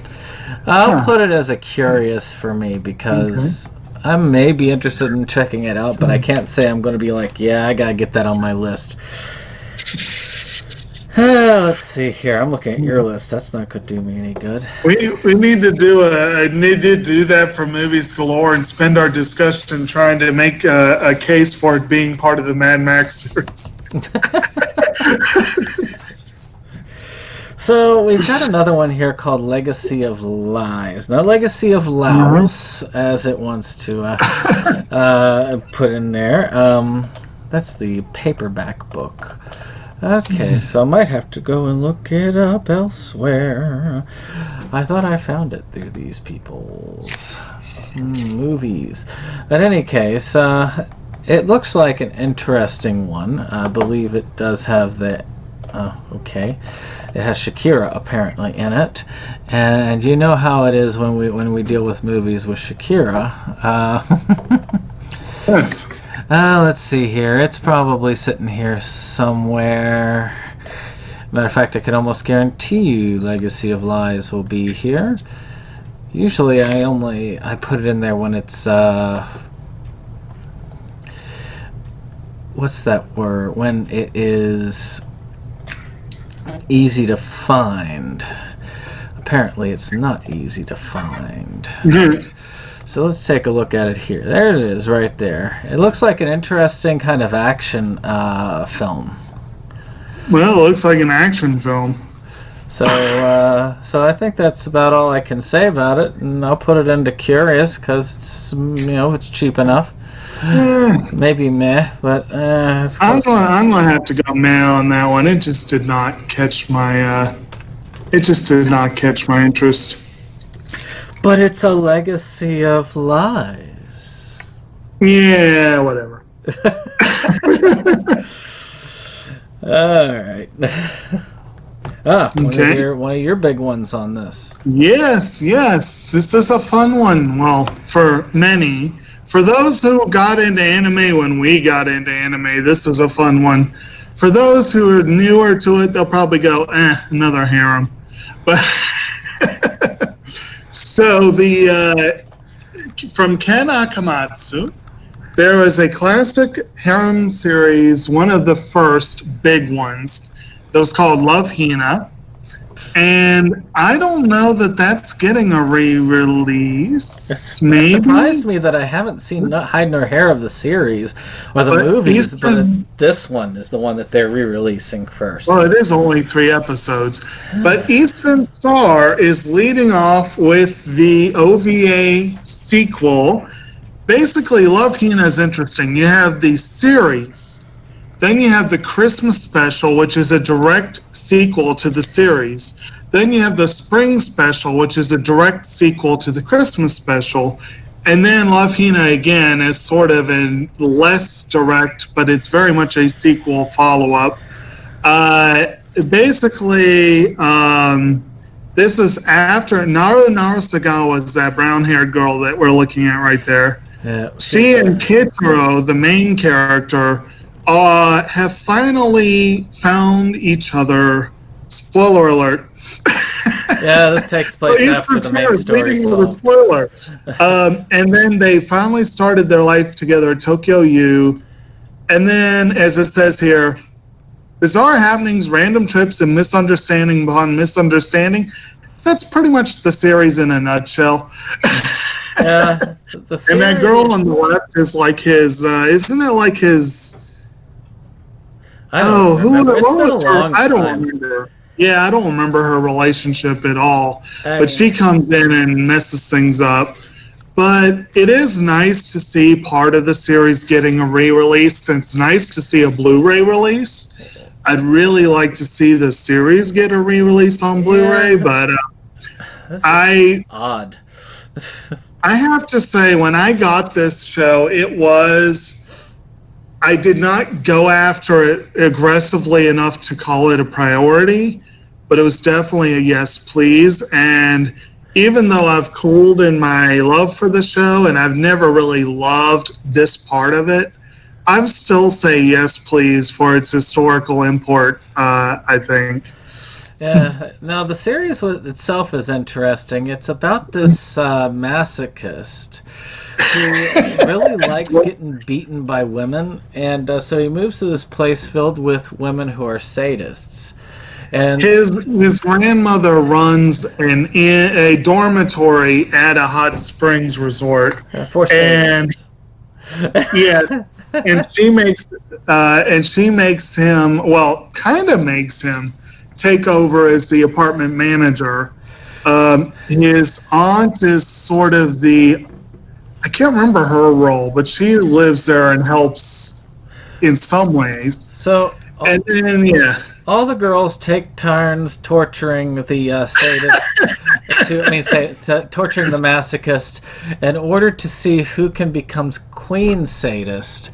I'll put it as a curious for me because I may be interested in checking it out, but I can't say I'm going to be like, yeah, I got to get that on my list. Let's see here. I'm looking at your list. That's not going to do me any good. We need to do that for Movies Galore and spend our discussion trying to make a case for it being part of the Mad Max series. So we've got another one here called Legacy of Lies. Now, Legacy of Laos, as it wants to put in there. That's the paperback book. Okay, so I might have to go and look it up elsewhere. I thought I found it through these people's movies. In any case, it looks like an interesting one. I believe it does have the... okay. It has Shakira apparently in it, and you know how it is when we deal with movies with Shakira. Yes. Let's see here. It's probably sitting here somewhere. Matter of fact, I can almost guarantee you Legacy of Lies will be here. Usually I put it in there when it's what's that word? When it is easy to find. Apparently it's not easy to find. So let's take a look at it here. There it is right there. It looks like an interesting kind of action film. Well, it looks like an action film. So I think that's about all I can say about it, and I'll put it into curious because it's it's cheap enough. Maybe meh, but it's I'm gonna have to go meh on that one. It just did not catch my interest. But it's a legacy of lies. Yeah, whatever. All right. Okay. One of your big ones on this. Yes. This is a fun one. Well, for many. For those who got into anime when we got into anime, this is a fun one. For those who are newer to it, they'll probably go, another harem. But so from Ken Akamatsu, there is a classic harem series, one of the first big ones, that was called Love Hina. And I don't know that that's getting a re-release. Maybe. It surprised me that I haven't seen Hide Nor Hair of the series or the movies, but this one is the one that they're re-releasing first. Well, it is only 3 episodes. But Eastern Star is leading off with the OVA sequel. Basically, Love Hina is interesting. You have the series. Then you have the Christmas special, which is a direct sequel to the series. Then you have the Spring special, which is a direct sequel to the Christmas special. And then Love Hina again is sort of a less direct, but it's very much a sequel follow-up. Basically, this is after Naru Narusagawa, that brown-haired girl that we're looking at right there. Yeah. She and Kitaro, the main character, have finally found each other. Spoiler alert. Yeah, this takes place after the main story. So. Spoiler. And then they finally started their life together at Tokyo U. And then, as it says here, bizarre happenings, random trips, and misunderstanding upon misunderstanding. That's pretty much the series in a nutshell. Yeah, and that girl on the left is like his. Isn't it like his? I don't remember. Yeah, I don't remember her relationship at all. But she comes in and messes things up. But it is nice to see part of the series getting a re-release. It's nice to see a Blu-ray release. I'd really like to see the series get a re-release on Blu-ray, but odd. I have to say, when I got this show, I did not go after it aggressively enough to call it a priority, but it was definitely a yes, please. And even though I've cooled in my love for the show and I've never really loved this part of it, I still say yes, please, for its historical import, I think. Yeah. Now, the series itself is interesting. It's about this masochist who really likes getting beaten by women, and so he moves to this place filled with women who are sadists. And his grandmother runs a dormitory at a hot springs resort, for sadists. Yes, and she makes him take over as the apartment manager. His aunt is sort of I can't remember her role, but she lives there and helps in some ways. So, all the girls take turns torturing the sadist, torturing the masochist, in order to see who can become queen sadist,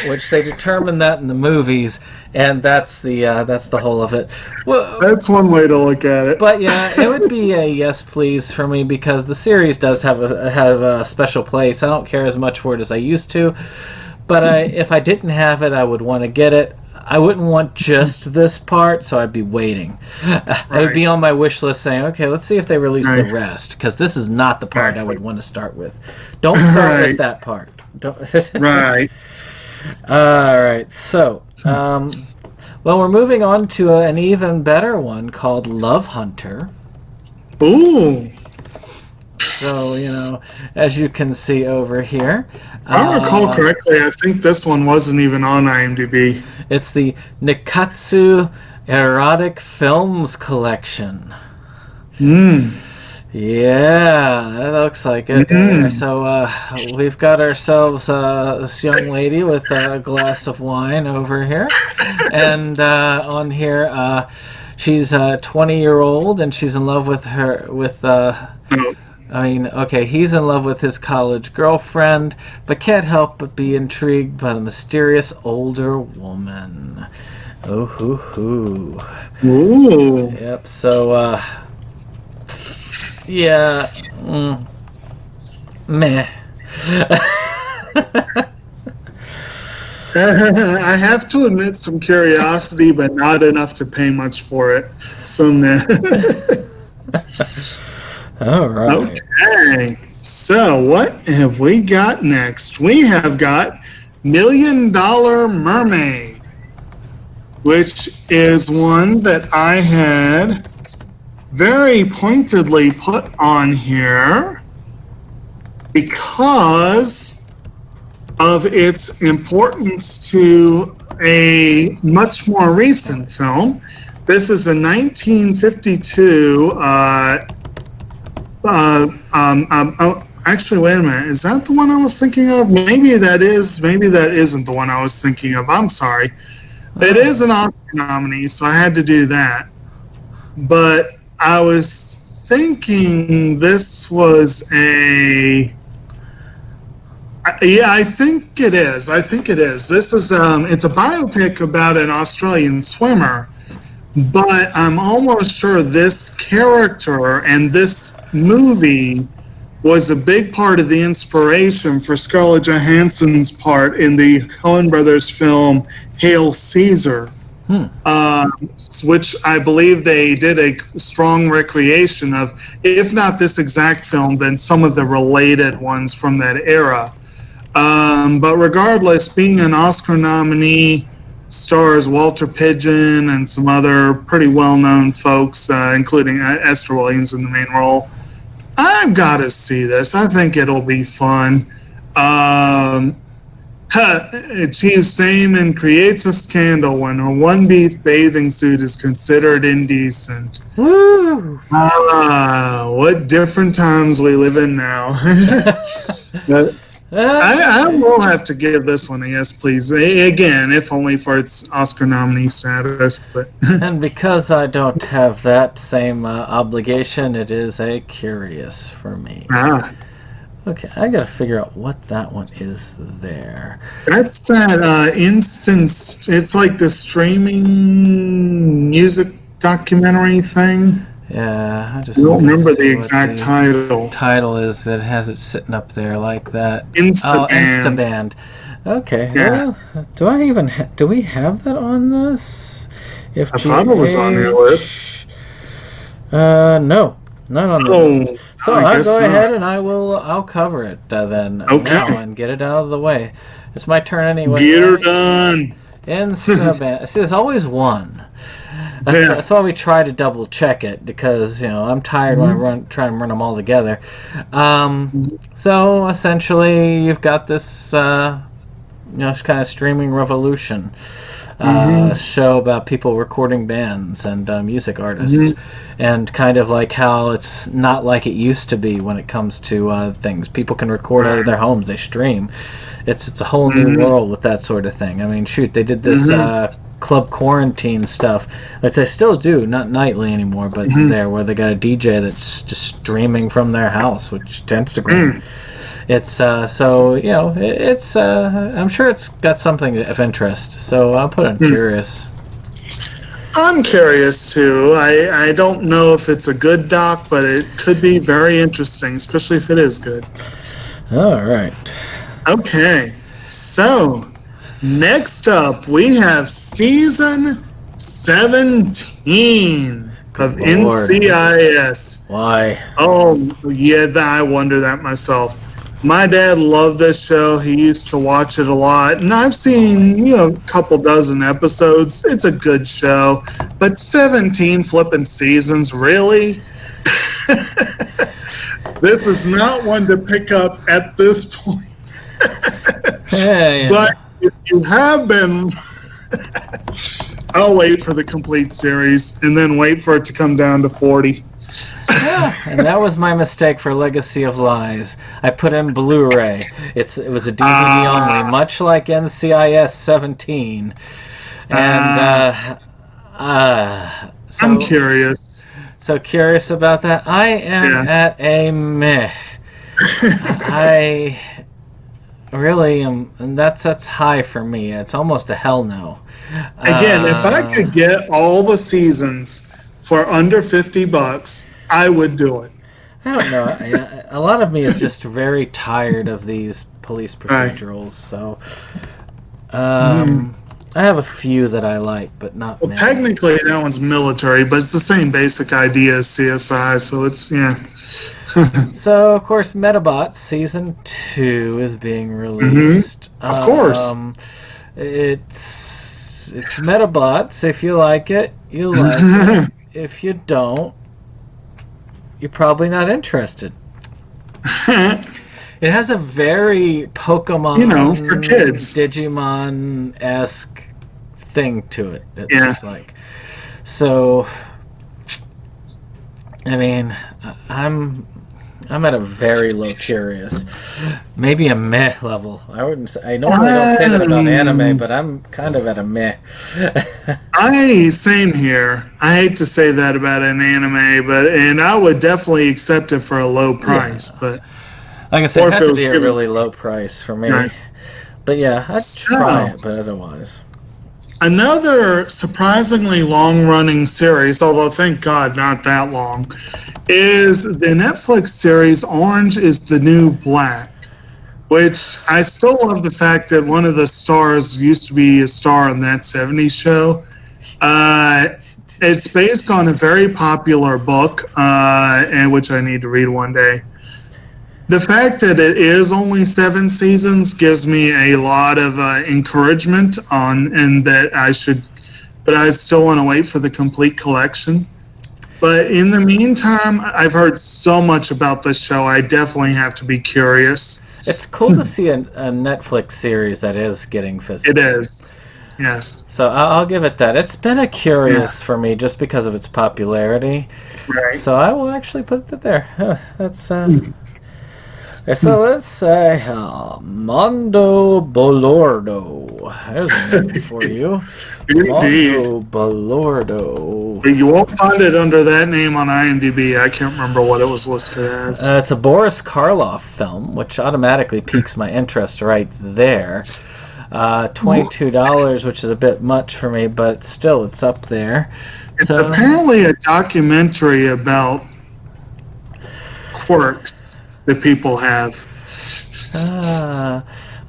which they determine that in the movies, and that's the whole of it. Well, that's one way to look at it. But yeah, it would be a yes please for me, because the series does have a special place. I don't care as much for it as I used to, but if I didn't have it, I would want to get it. I wouldn't want just this part, so I'd be waiting. I would be on my wish list saying, okay, let's see if they release the rest, because this is not the part I would want to start with. Don't start with that part. Right. All right, so, we're moving on to an even better one called Love Hunter. Ooh. So, as you can see over here. If I recall correctly, I think this one wasn't even on IMDb. It's the Nikatsu Erotic Films Collection. Yeah, that looks like it. So we've got ourselves this young lady with a glass of wine over here. And on here, she's a 20-year-old, and she's in love with I mean, okay, he's in love with his college girlfriend, but can't help but be intrigued by the mysterious older woman. Oh, hoo, hoo. Ooh. Yep, so, yeah, meh. I have to admit some curiosity, but not enough to pay much for it. So, nah. All right. Okay. So, what have we got next? We have got $1 Million Mermaid, which is one that I had very pointedly put on here because of its importance to a much more recent film. This is a 1952. Actually, wait a minute. Is that the one I was thinking of? Maybe that is. Maybe that isn't the one I was thinking of. I'm sorry. It is an Oscar nominee, so I had to do that. But I was thinking this was a. Yeah, I think it is. I think it is. This is it's a biopic about an Australian swimmer, but I'm almost sure this character and this movie was a big part of the inspiration for Scarlett Johansson's part in the Coen Brothers film Hail Caesar, which I believe they did a strong recreation of, if not this exact film, then some of the related ones from that era. But regardless, being an Oscar nominee, stars Walter Pidgeon and some other pretty well-known folks, including Esther Williams in the main role. I've got to see this. I think it'll be fun. Achieves fame and creates a scandal when her one-piece bathing suit is considered indecent. Woo! What different times we live in now. I will have to give this one a yes, please. Again, if only for its Oscar nominee status. But And because I don't have that same obligation, it is a curious for me. Okay, I gotta figure out what that one is there. That's that instance. It's like the streaming music documentary thing. Yeah, I just I don't remember see the what exact the title. Title is that has it sitting up there like that. Instaband. Oh, Instaband. Okay. Yeah. Well, do I even do we have that on this? If I thought it was on your list. No, not on the list. So I I'll guess go not. ahead and I'll cover it then Okay. now and get it out of the way. It's my turn anyway. Get her right? done. Instaband. See, there's always one. That's why we try to double check it, because I'm tired when I try and run them all together. So essentially, you've got this kind of streaming revolution show about people recording bands and music artists, and kind of like how it's not like it used to be when it comes to things. People can record out of their homes; they stream. It's a whole new world with that sort of thing. I mean, shoot, they did this Club Quarantine stuff, which they still do, not nightly anymore, but it's there, where they got a DJ that's just streaming from their house, which to Instagram. It's it's I'm sure it's got something of interest, so I'll put it curious. I'm curious too. I don't know if it's a good doc, but it could be very interesting, especially if it is good. All right. Okay, so next up we have season 17 of Good Lord. NCIS. Why? Oh, yeah, I wonder that myself. My dad loved this show. He used to watch it a lot, and I've seen, a couple dozen episodes. It's a good show, but 17 flipping seasons, really? This is not one to pick up at this point. But if you have been, I'll wait for the complete series and then wait for it to come down to 40. And that was my mistake for Legacy of Lies. I put in Blu-ray. It was a DVD only, much like NCIS 17. And I'm curious. So curious about that. I am at a meh. I really am, and that's high for me. It's almost a hell no. Again, if I could get all the seasons for under $50, I would do it. I don't know. A lot of me is just very tired of these police procedurals. So, I have a few that I like, but not many. Technically, that one's military, but it's the same basic idea as CSI, so it's, So, of course, Metabots Season 2 is being released. Of course. It's Metabots. If you like it, you like it. If you don't, you're probably not interested. It has a very Pokemon, for kids, Digimon-esque thing to it. It looks like. So, I mean, I'm at a very low curious, maybe a meh level. I wouldn't say. I normally don't say that about anime, but I'm kind of at a meh. Same here. I hate to say that about an anime, and I would definitely accept it for a low price, but. Like I said, it has to be a really low price for me. Right. But yeah, I'd try it, but otherwise. Another surprisingly long-running series, although thank God not that long, is the Netflix series Orange is the New Black, which I still love the fact that one of the stars used to be a star on That 70s Show. It's based on a very popular book, and which I need to read one day. The fact that it is only 7 seasons gives me a lot of encouragement and that but I still want to wait for the complete collection. But in the meantime, I've heard so much about this show, I definitely have to be curious. It's cool to see a Netflix series that is getting physical. It is, yes. So I'll give it that. It's been a curious for me just because of its popularity. Right. So I will actually put it there. That's... So let's say Mondo Bolordo. There's a name for you. Indeed. Mondo Bolordo. You won't find it under that name on IMDb. I can't remember what it was listed as. It's a Boris Karloff film, which automatically piques my interest right there. $22, which is a bit much for me, but still, it's up there. It's apparently a documentary about quirks that people have.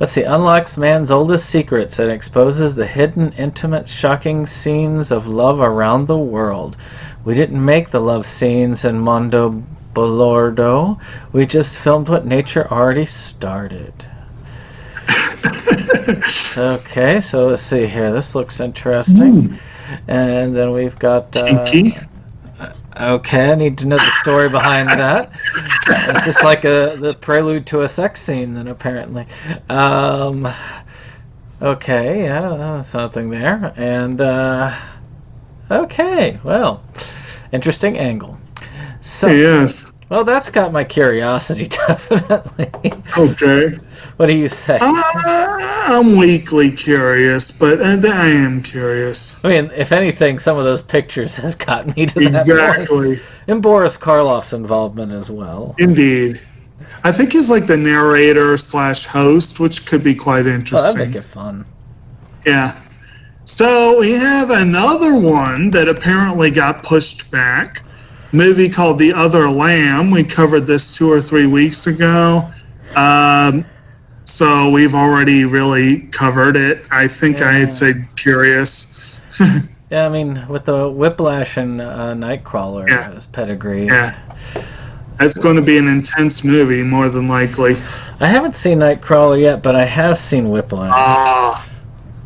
Let's see. Unlocks man's oldest secrets and exposes the hidden, intimate, shocking scenes of love around the world. We didn't make the love scenes in Mondo Bolordo. We just filmed what nature already started. Okay, so let's see here. This looks interesting. And then we've got... Okay, I need to know the story behind that. It's just like the prelude to a sex scene, then, apparently. Okay, yeah, something there. And, okay, well, interesting angle. So, yes. Well, that's got my curiosity, definitely. Okay. What do you say? I'm weakly curious, but I am curious. I mean, if anything, some of those pictures have gotten me to that Exactly. point. And Boris Karloff's involvement as well. Indeed. I think he's like the narrator / host, which could be quite interesting. Oh, that'd make it fun. Yeah. So we have another one that apparently got pushed back. Movie called The Other Lamb. We covered this 2 or 3 weeks ago. So we've already really covered it. I think I had said curious. Yeah, I mean, with the Whiplash and Nightcrawler as pedigree. Yeah. That's going to be an intense movie, more than likely. I haven't seen Nightcrawler yet, but I have seen Whiplash.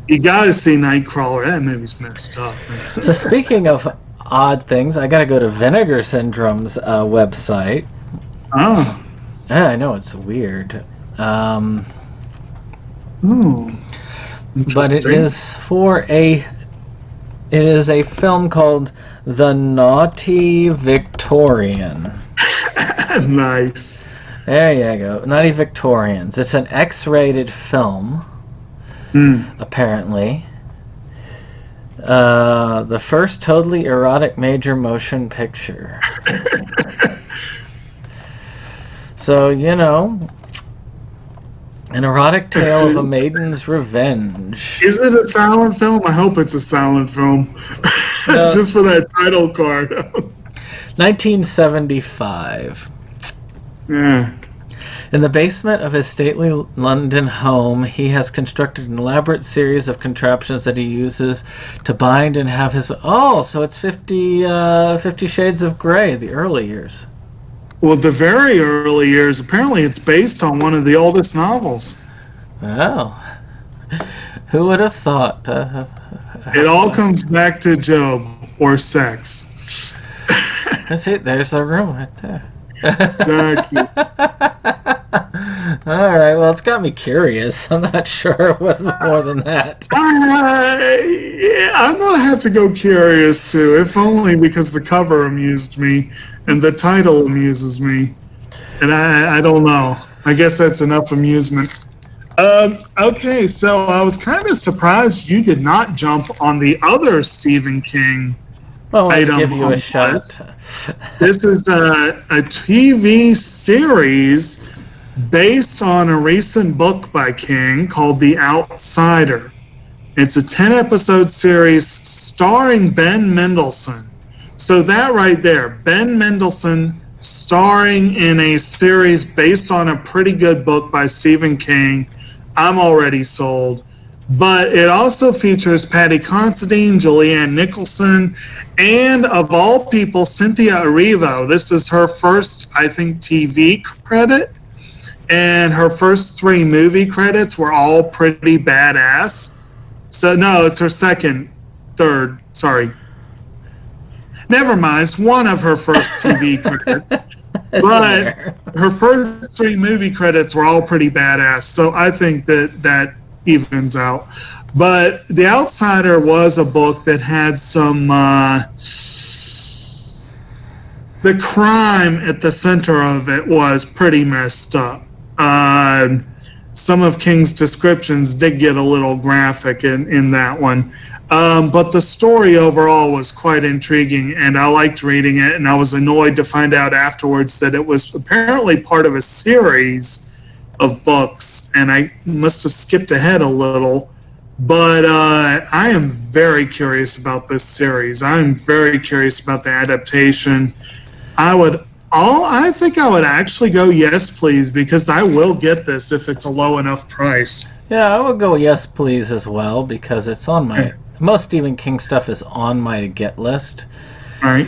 You got to see Nightcrawler. That movie's messed up, man. So speaking of odd things, I got to go to Vinegar Syndrome's website. Oh. Yeah, I know, it's weird. But it is a film called The Naughty Victorian. Nice. There you go. Naughty Victorians. It's an X-rated film, apparently. The first totally erotic major motion picture. So, you know, an erotic tale of a maiden's revenge. Is it a silent film? I hope it's a silent film. Just for that title card. 1975. Yeah. In the basement of his stately London home, he has constructed an elaborate series of contraptions that he uses to bind and have his... Oh, so it's 50 Shades of Grey, the early years. Well, the very early years, apparently it's based on one of the oldest novels. Oh. Who would have thought? It all comes back to Job, or sex. That's it, there's the room right there. Exactly. Alright, well, it's got me curious. I'm not sure what more than that. Yeah, I'm going to have to go curious, too, if only because the cover amused me and the title amuses me. And I don't know. I guess that's enough amusement. Okay, so I was kind of surprised you did not jump on the other Stephen King Well, I'll item give you on a the shot. list. This is a TV series based on a recent book by King called The Outsider. It's a 10-episode series starring Ben Mendelsohn. So that right there, Ben Mendelsohn starring in a series based on a pretty good book by Stephen King. I'm already sold. But it also features Patty Considine, Julianne Nicholson, and of all people, Cynthia Erivo. This is her first, I think, TV credit. And her first 3 movie credits were all pretty badass. So, no, it's her third, sorry. Never mind, it's one of her first TV credits. But her first 3 movie credits were all pretty badass. So I think that evens out. But The Outsider was a book that had some the crime at the center of it was pretty messed up. Some of King's descriptions did get a little graphic in that one. But the story overall was quite intriguing, and I liked reading it, and I was annoyed to find out afterwards that it was apparently part of a series of books, and I must have skipped ahead a little. But I am very curious about this series. I'm very curious about the adaptation. I think I would actually go yes, please, because I will get this if it's a low enough price. Yeah, I would go yes, please, as well, because it's on my... Most Stephen King stuff is on my get list. All right.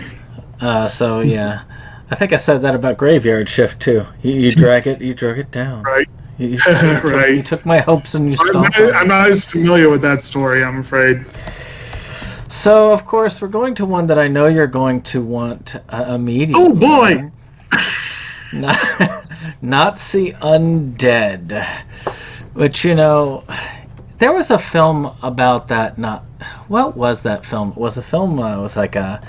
So, yeah. I think I said that about Graveyard Shift, too. You drag it down. Right. You Right. took my hopes and you stomped on I'm not as familiar with that story, I'm afraid. So, of course, we're going to one that I know you're going to want immediately. Oh, boy! Nazi Undead. Which, you know, there was a film about that. What was that film? It was a film, it was like a...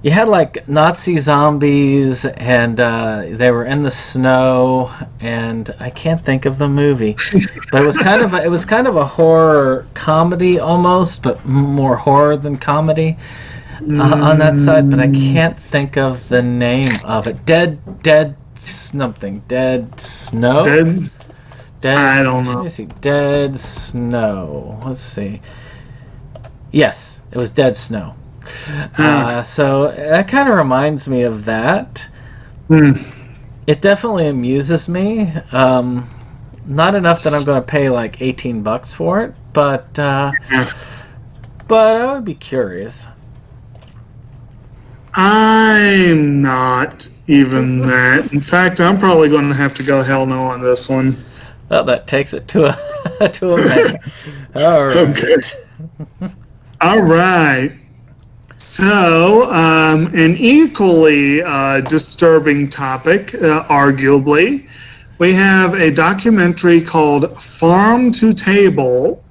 You had like Nazi zombies, and they were in the snow, and I can't think of the movie, but it was kind of a horror comedy almost, but more horror than comedy on that side. But I can't think of the name of it. Dead something. Dead Snow. I don't know. Let me see. Dead Snow. Let's see. Yes, it was Dead Snow. So that kind of reminds me of that. It definitely amuses me. Not enough that I'm going to pay like $18 for it, but I would be curious. I'm not even that. In fact, I'm probably going to have to go hell no on this one. Well, that takes it to a minute. All right. Okay. All right. So, an equally disturbing topic, arguably, we have a documentary called Farm to Table,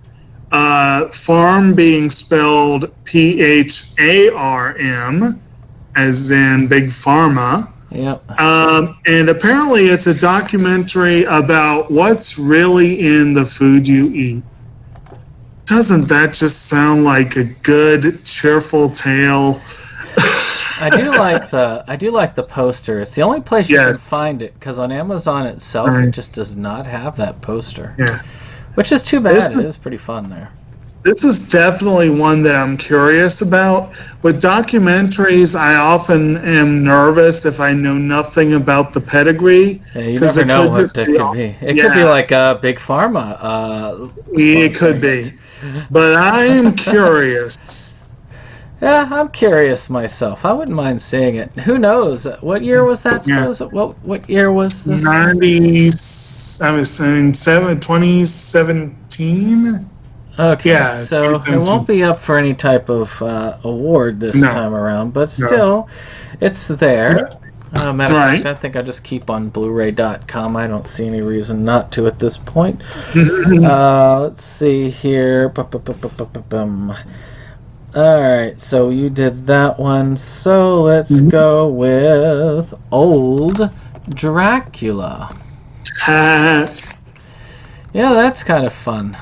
farm being spelled P-H-A-R-M, as in Big Pharma. Yep. And apparently it's a documentary about what's really in the food you eat. Doesn't that just sound like a good, cheerful tale? I do like the poster. It's the only place you can find it, because on Amazon itself it just does not have that poster. Yeah. Which is too bad. It is pretty fun there. This is definitely one that I'm curious about. With documentaries, I often am nervous if I know nothing about the pedigree. Yeah, you never know what it could be. It could be like a Big Pharma. It could be. But I am curious. Yeah, I'm curious myself. I wouldn't mind seeing it. Who knows? What year was that? What year was this? 2017. Okay, yeah, so it won't be up for any type of award this time around, but still, it's there. Matter of fact, I think I just keep on Blu-ray.com. I don't see any reason not to at this point. Let's see here. Alright, so you did that one. So let's go with Old Dracula. Yeah, that's kind of fun.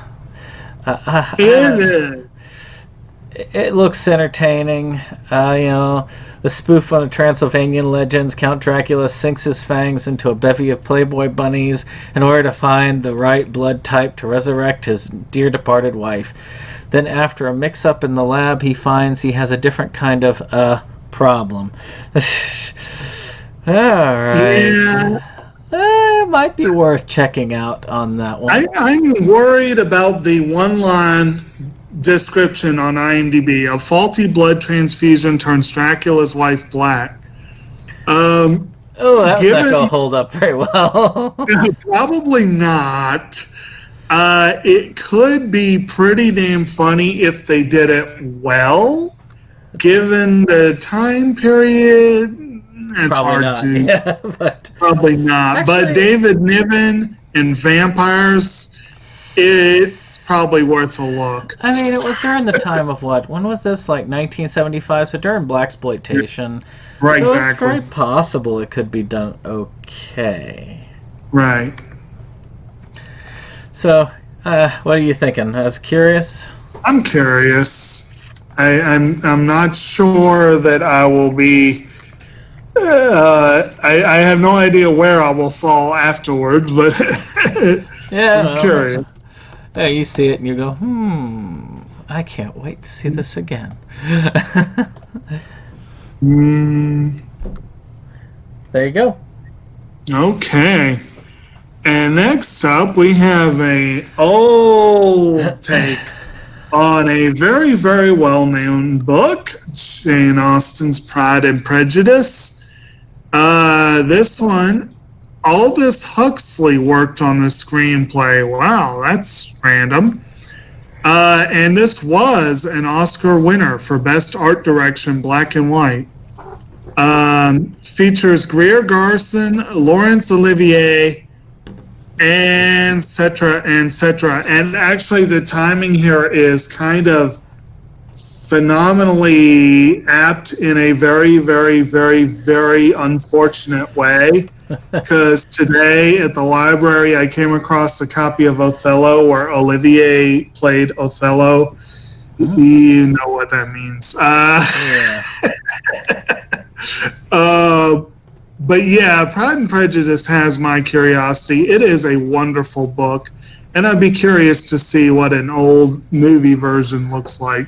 It is. It looks entertaining. The spoof on the Transylvanian legends, Count Dracula sinks his fangs into a bevy of Playboy bunnies in order to find the right blood type to resurrect his dear departed wife. Then after a mix-up in the lab, he finds he has a different kind of problem. Alright. Yeah. It might be worth checking out on that one. I'm worried about the one-line description on IMDb. A faulty blood transfusion turns Dracula's wife black. That's not going to hold up very well. Probably not. It could be pretty damn funny if they did it well. Given the time period, it's probably hard not. to. Yeah, but probably not. Actually, but David Niven and vampires, it's probably worth a look. I mean, it was during the time of what? When was this? Like 1975? So during blaxploitation. Right, so exactly. It's very possible it could be done okay. Right. So, what are you thinking? I was curious. I'm curious. I'm not sure that I will be. I have no idea where I will fall afterwards, but yeah, I'm curious. You see it and you go, I can't wait to see this again. There you go. Okay. And next up, we have a old take on a very, very well-known book, Jane Austen's Pride and Prejudice. This one, Aldous Huxley worked on the screenplay. Wow, that's random. And this was an Oscar winner for Best Art Direction, Black and White. Features Greer Garson, Laurence Olivier, and cetera, and cetera. And actually, the timing here is kind of phenomenally apt in a very, very, very, very unfortunate way. Because today at the library, I came across a copy of Othello where Olivier played Othello. You know what that means. But yeah, Pride and Prejudice has my curiosity. It is a wonderful book, and I'd be curious to see what an old movie version looks like.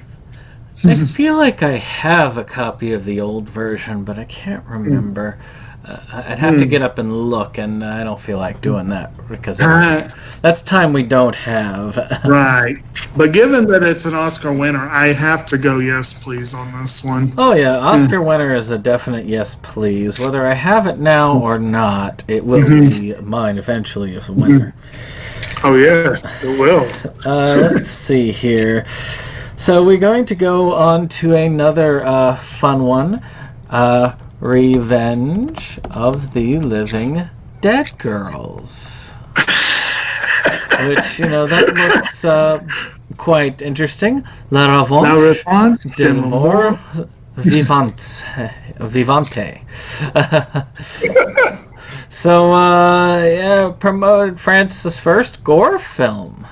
I feel like I have a copy of the old version, but I can't remember. I'd have to get up and look, and I don't feel like doing that because that's time we don't have. Right. But given that it's an Oscar winner, I have to go yes, please, on this one. Oh, yeah. Oscar winner is a definite yes, please. Whether I have it now or not, it will be mine eventually if a winner. Oh, yes, it will. Let's see here. So we're going to go on to another fun one. Revenge of the Living Dead Girls. Which, that looks quite interesting. La Revanche de Mort Vivante. So, promoted France's first gore film.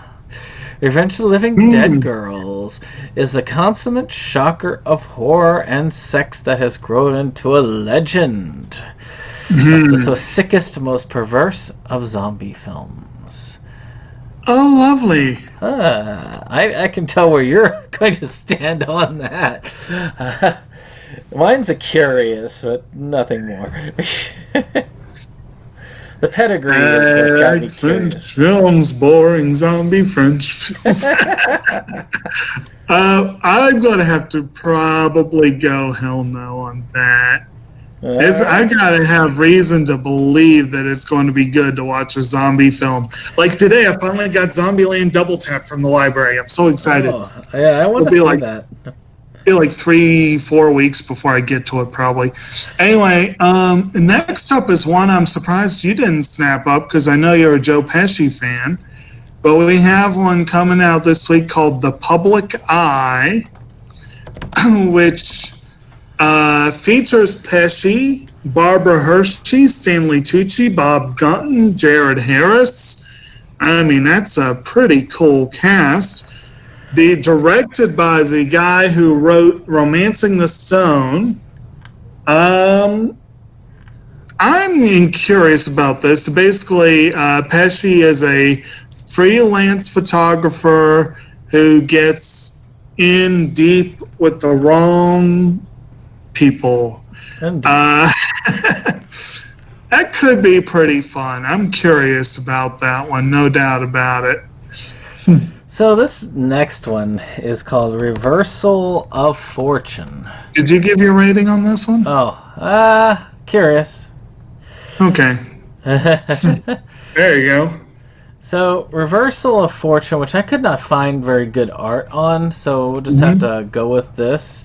Revenge of the Living Dead Girls is the consummate shocker of horror and sex that has grown into a legend. The sickest, most perverse of zombie films. Oh, lovely. I can tell where you're going to stand on that. Mine's a curious, but nothing more. The pedigree is what got me French curious. films, boring zombie French films. I'm going to have to probably go hell no on that. I gotta have reason to believe that it's going to be good to watch a zombie film. Like today, I finally got Zombieland Double Tap from the library. I'm so excited. Yeah, I want to see that. It'll be like 3-4 weeks before I get to it, probably. Anyway, next up is one I'm surprised you didn't snap up because I know you're a Joe Pesci fan. But we have one coming out this week called The Public Eye, which features Pesci, Barbara Hershey, Stanley Tucci, Bob Gunton, Jared Harris. I mean, that's a pretty cool cast. Directed by the guy who wrote Romancing the Stone. I'm curious about this. Basically, Pesci is a freelance photographer who gets in deep with the wrong people. That could be pretty fun. I'm curious about that one, no doubt about it. So this next one is called Reversal of Fortune. Did you give your rating on this one? Curious. Okay. There you go. So, Reversal of Fortune, which I could not find very good art on, so we'll just have to go with this.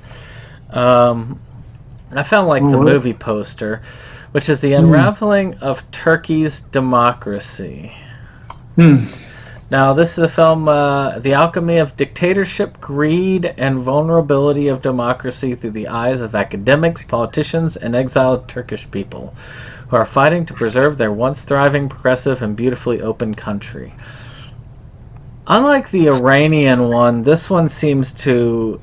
I found the movie poster, which is the unraveling of Turkey's democracy. Now, this is a film, the alchemy of dictatorship, greed, and vulnerability of democracy through the eyes of academics, politicians, and exiled Turkish people who are fighting to preserve their once thriving, progressive, and beautifully open country. Unlike the Iranian one, this one seems to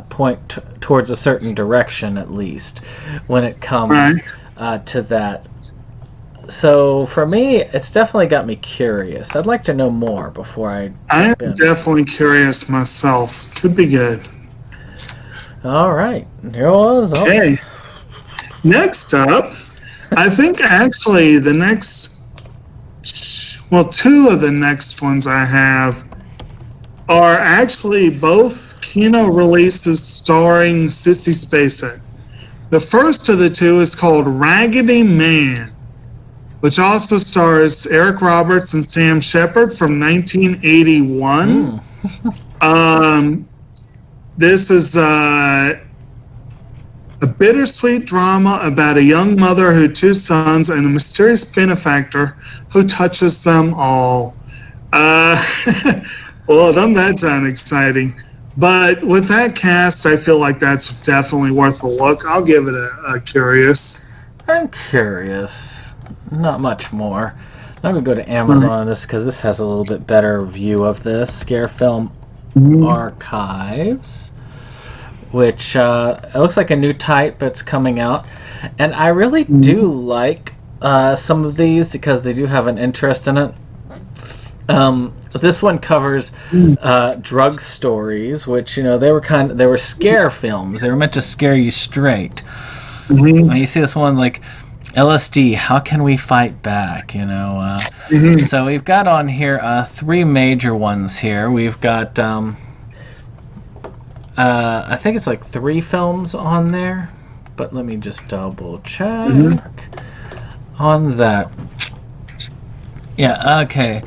point towards a certain direction, at least, when it comes to that. So, for me, it's definitely got me curious. I'd like to know more before I I'm jump in. definitely curious myself. Could be good. All right. Here was. Okay. Next up, I think actually the next, two of the next ones I have are actually both Kino releases starring Sissy Spacek. The first of the two is called Raggedy Man, which also stars Eric Roberts and Sam Shepard from 1981. This is a bittersweet drama about a young mother, her two sons, and the mysterious benefactor who touches them all. Well, doesn't that sound exciting? But with that cast, I feel like that's definitely worth a look. I'll give it a curious. I'm curious. Not much more. I'm going to go to Amazon on this because this has a little bit better view of this. Scare Film Archives, which it looks like a new type that's coming out. And I really do like some of these because they do have an interest in it. This one covers drug stories, which they were scare films. They were meant to scare you straight. When you see this one like LSD, how can we fight back? So we've got on here 3 major ones here. We've got I think it's like 3 films on there, but let me just double check on that. Yeah, okay.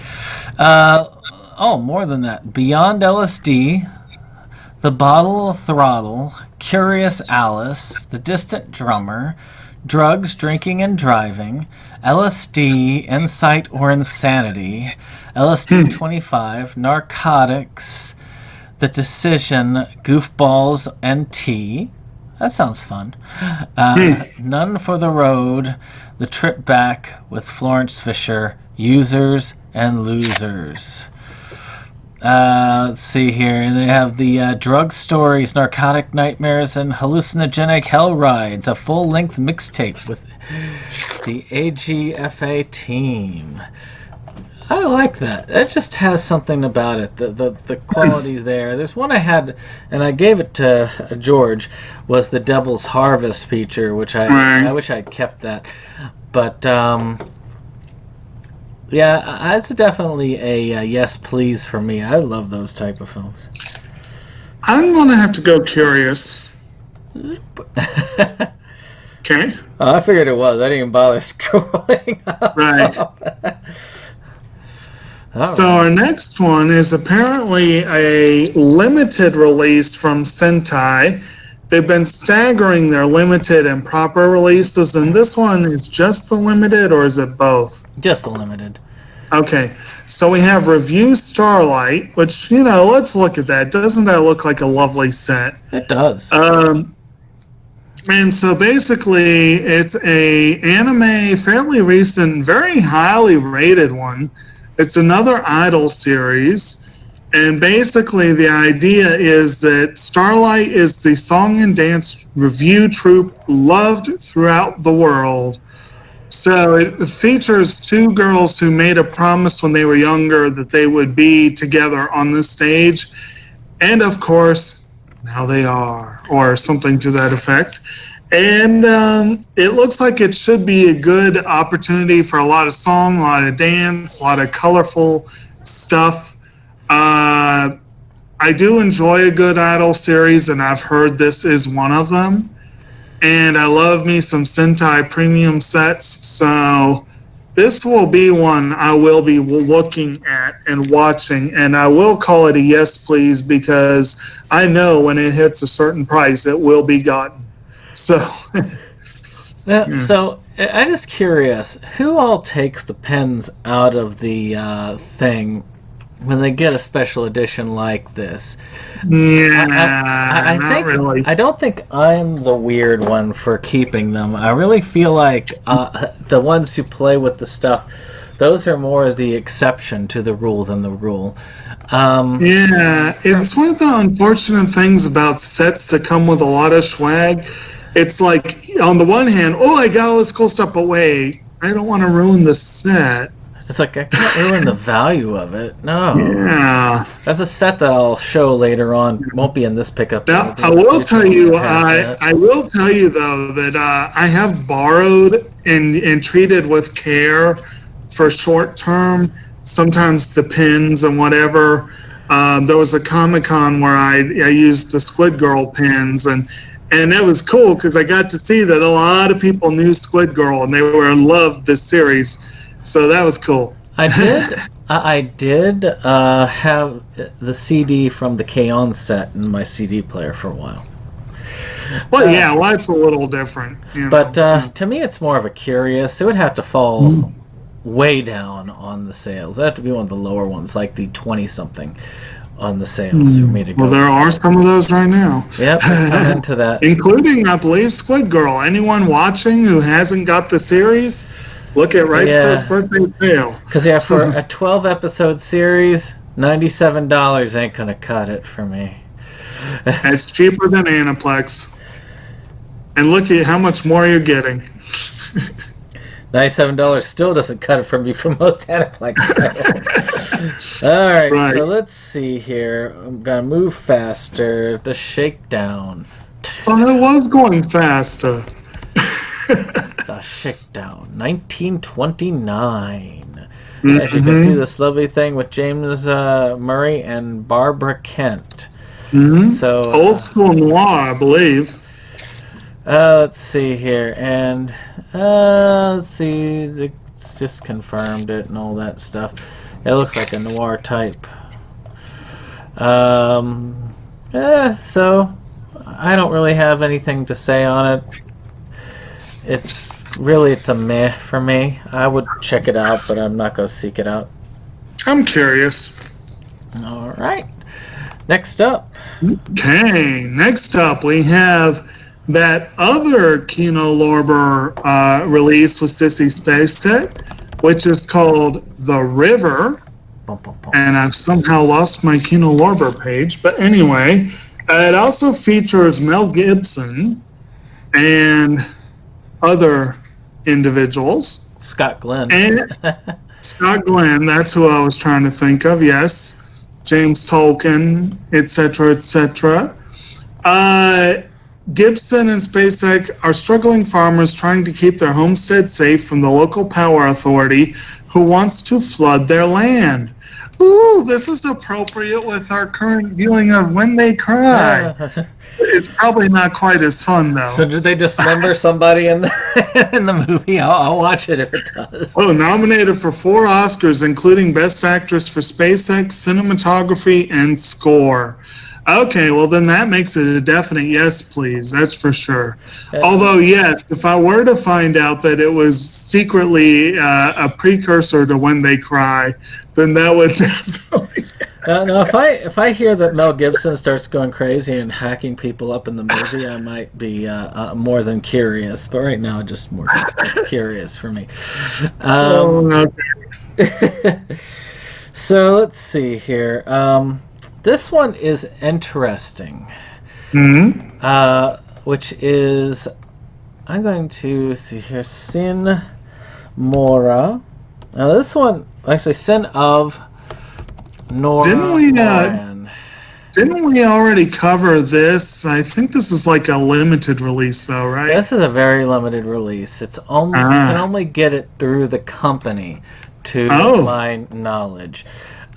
More than that. Beyond LSD, The Bottle of Throttle, Curious Alice, The Distant Drummer, Drugs, Drinking, and Driving, LSD, Insight or Insanity, LSD 25, Narcotics, The Decision, Goofballs, and Tea. That sounds fun. None for the Road, The Trip Back with Florence Fisher, Users and Losers. Let's see here. They have the Drug Stories, Narcotic Nightmares, and Hallucinogenic Hell Rides, a full-length mixtape with the AGFA team. I like that. It just has something about it. The quality's there. There's one I had, and I gave it to George, was the Devil's Harvest feature, which I wish I'd kept that. But, yeah, it's definitely a yes, please for me. I love those type of films. I'm going to have to go Curious. Okay. Oh, I figured it was. I didn't even bother scrolling up. Right. So our next one is apparently a limited release from Sentai. They've been staggering their limited and proper releases, and this one is just the limited, or is it both? Just the limited. Okay, so we have Review Starlight, which, let's look at that. Doesn't that look like a lovely set? It does. And so basically, it's a anime, fairly recent, very highly rated one. It's another Idol series. And basically, the idea is that Starlight is the song and dance review troupe loved throughout the world. So it features two girls who made a promise when they were younger that they would be together on the stage. And of course, now they are, or something to that effect. And it looks like it should be a good opportunity for a lot of song, a lot of dance, a lot of colorful stuff. I do enjoy a good Idol series, and I've heard this is one of them. And I love me some Sentai premium sets, so this will be one I will be looking at and watching, and I will call it a yes, please, because I know when it hits a certain price, it will be gotten. So, yes. So I'm just curious, who all takes the pens out of the thing when they get a special edition like this? Yeah, I not think, really. I don't think I'm the weird one for keeping them. I really feel like the ones who play with the stuff, those are more the exception to the rule than the rule. Yeah, it's one of the unfortunate things about sets that come with a lot of swag. It's like, on the one hand, I got all this cool stuff, but wait, I don't want to ruin the set. It's like, I can't ruin the value of it. No. Yeah. That's a set that I'll show later on. Won't be in this pickup. Now, I will tell you, I will tell you, though, that I have borrowed and treated with care for short term, sometimes the pins and whatever. There was a Comic-Con where I used the Squid Girl pins, and it was cool because I got to see that a lot of people knew Squid Girl and they were in love with this series. So that was cool. I did have the CD from the K-On! Set in my CD player for a while. Well, it's a little different. But to me, it's more of a curious. It would have to fall way down on the sales. It would have to be one of the lower ones, like the 20-something on the sales for me to go. Well, there are some of those right now. Yep, I'm into that. Including, I believe, Squid Girl. Anyone watching who hasn't got the series, look at Rightstuf's birthday sale. Because, for a 12-episode series, $97 ain't going to cut it for me. It's cheaper than Aniplex. And look at how much more you're getting. $97 still doesn't cut it for me for most Aniplex. All right, so let's see here. I'm going to move faster. The Shakedown. So it was going faster. The Shakedown, 1929. As you can see, this lovely thing with James Murray and Barbara Kent. So old school noir, I believe. Let's see here, and let's see. It's just confirmed it and all that stuff. It looks like a noir type. So I don't really have anything to say on it. It's a meh for me. I would check it out, but I'm not going to seek it out. I'm curious. All right. Next up. Okay, next up we have that other Kino Lorber release with Sissy Spacek, which is called The River. And I've somehow lost my Kino Lorber page. But anyway, it also features Mel Gibson and other individuals. Scott Glenn. And Scott Glenn, that's who I was trying to think of, yes. James Tolkien, etc., etc. Gibson and Spacek are struggling farmers trying to keep their homestead safe from the local power authority who wants to flood their land. Ooh, this is appropriate with our current viewing of When They Cry. It's probably not quite as fun, though. So did they dismember somebody in the movie? I'll watch it if it does. Oh, nominated for 4 Oscars, including Best Actress for SpaceX, Cinematography, and Score. Okay, well then that makes it a definite yes, please. That's for sure. Although, yes, if I were to find out that it was secretly a precursor to When They Cry, then that would definitely... No, if I hear that Mel Gibson starts going crazy and hacking people up in the movie, I might be more than curious. But right now, just more curious for me. So let's see here. This one is interesting. Which is, I'm going to see here, Sin Mora. Now this one, actually, Sin of Nora. Didn't we already cover this? I think this is like a limited release, though, right? This is a very limited release. It's only you can only get it through the company, to my knowledge.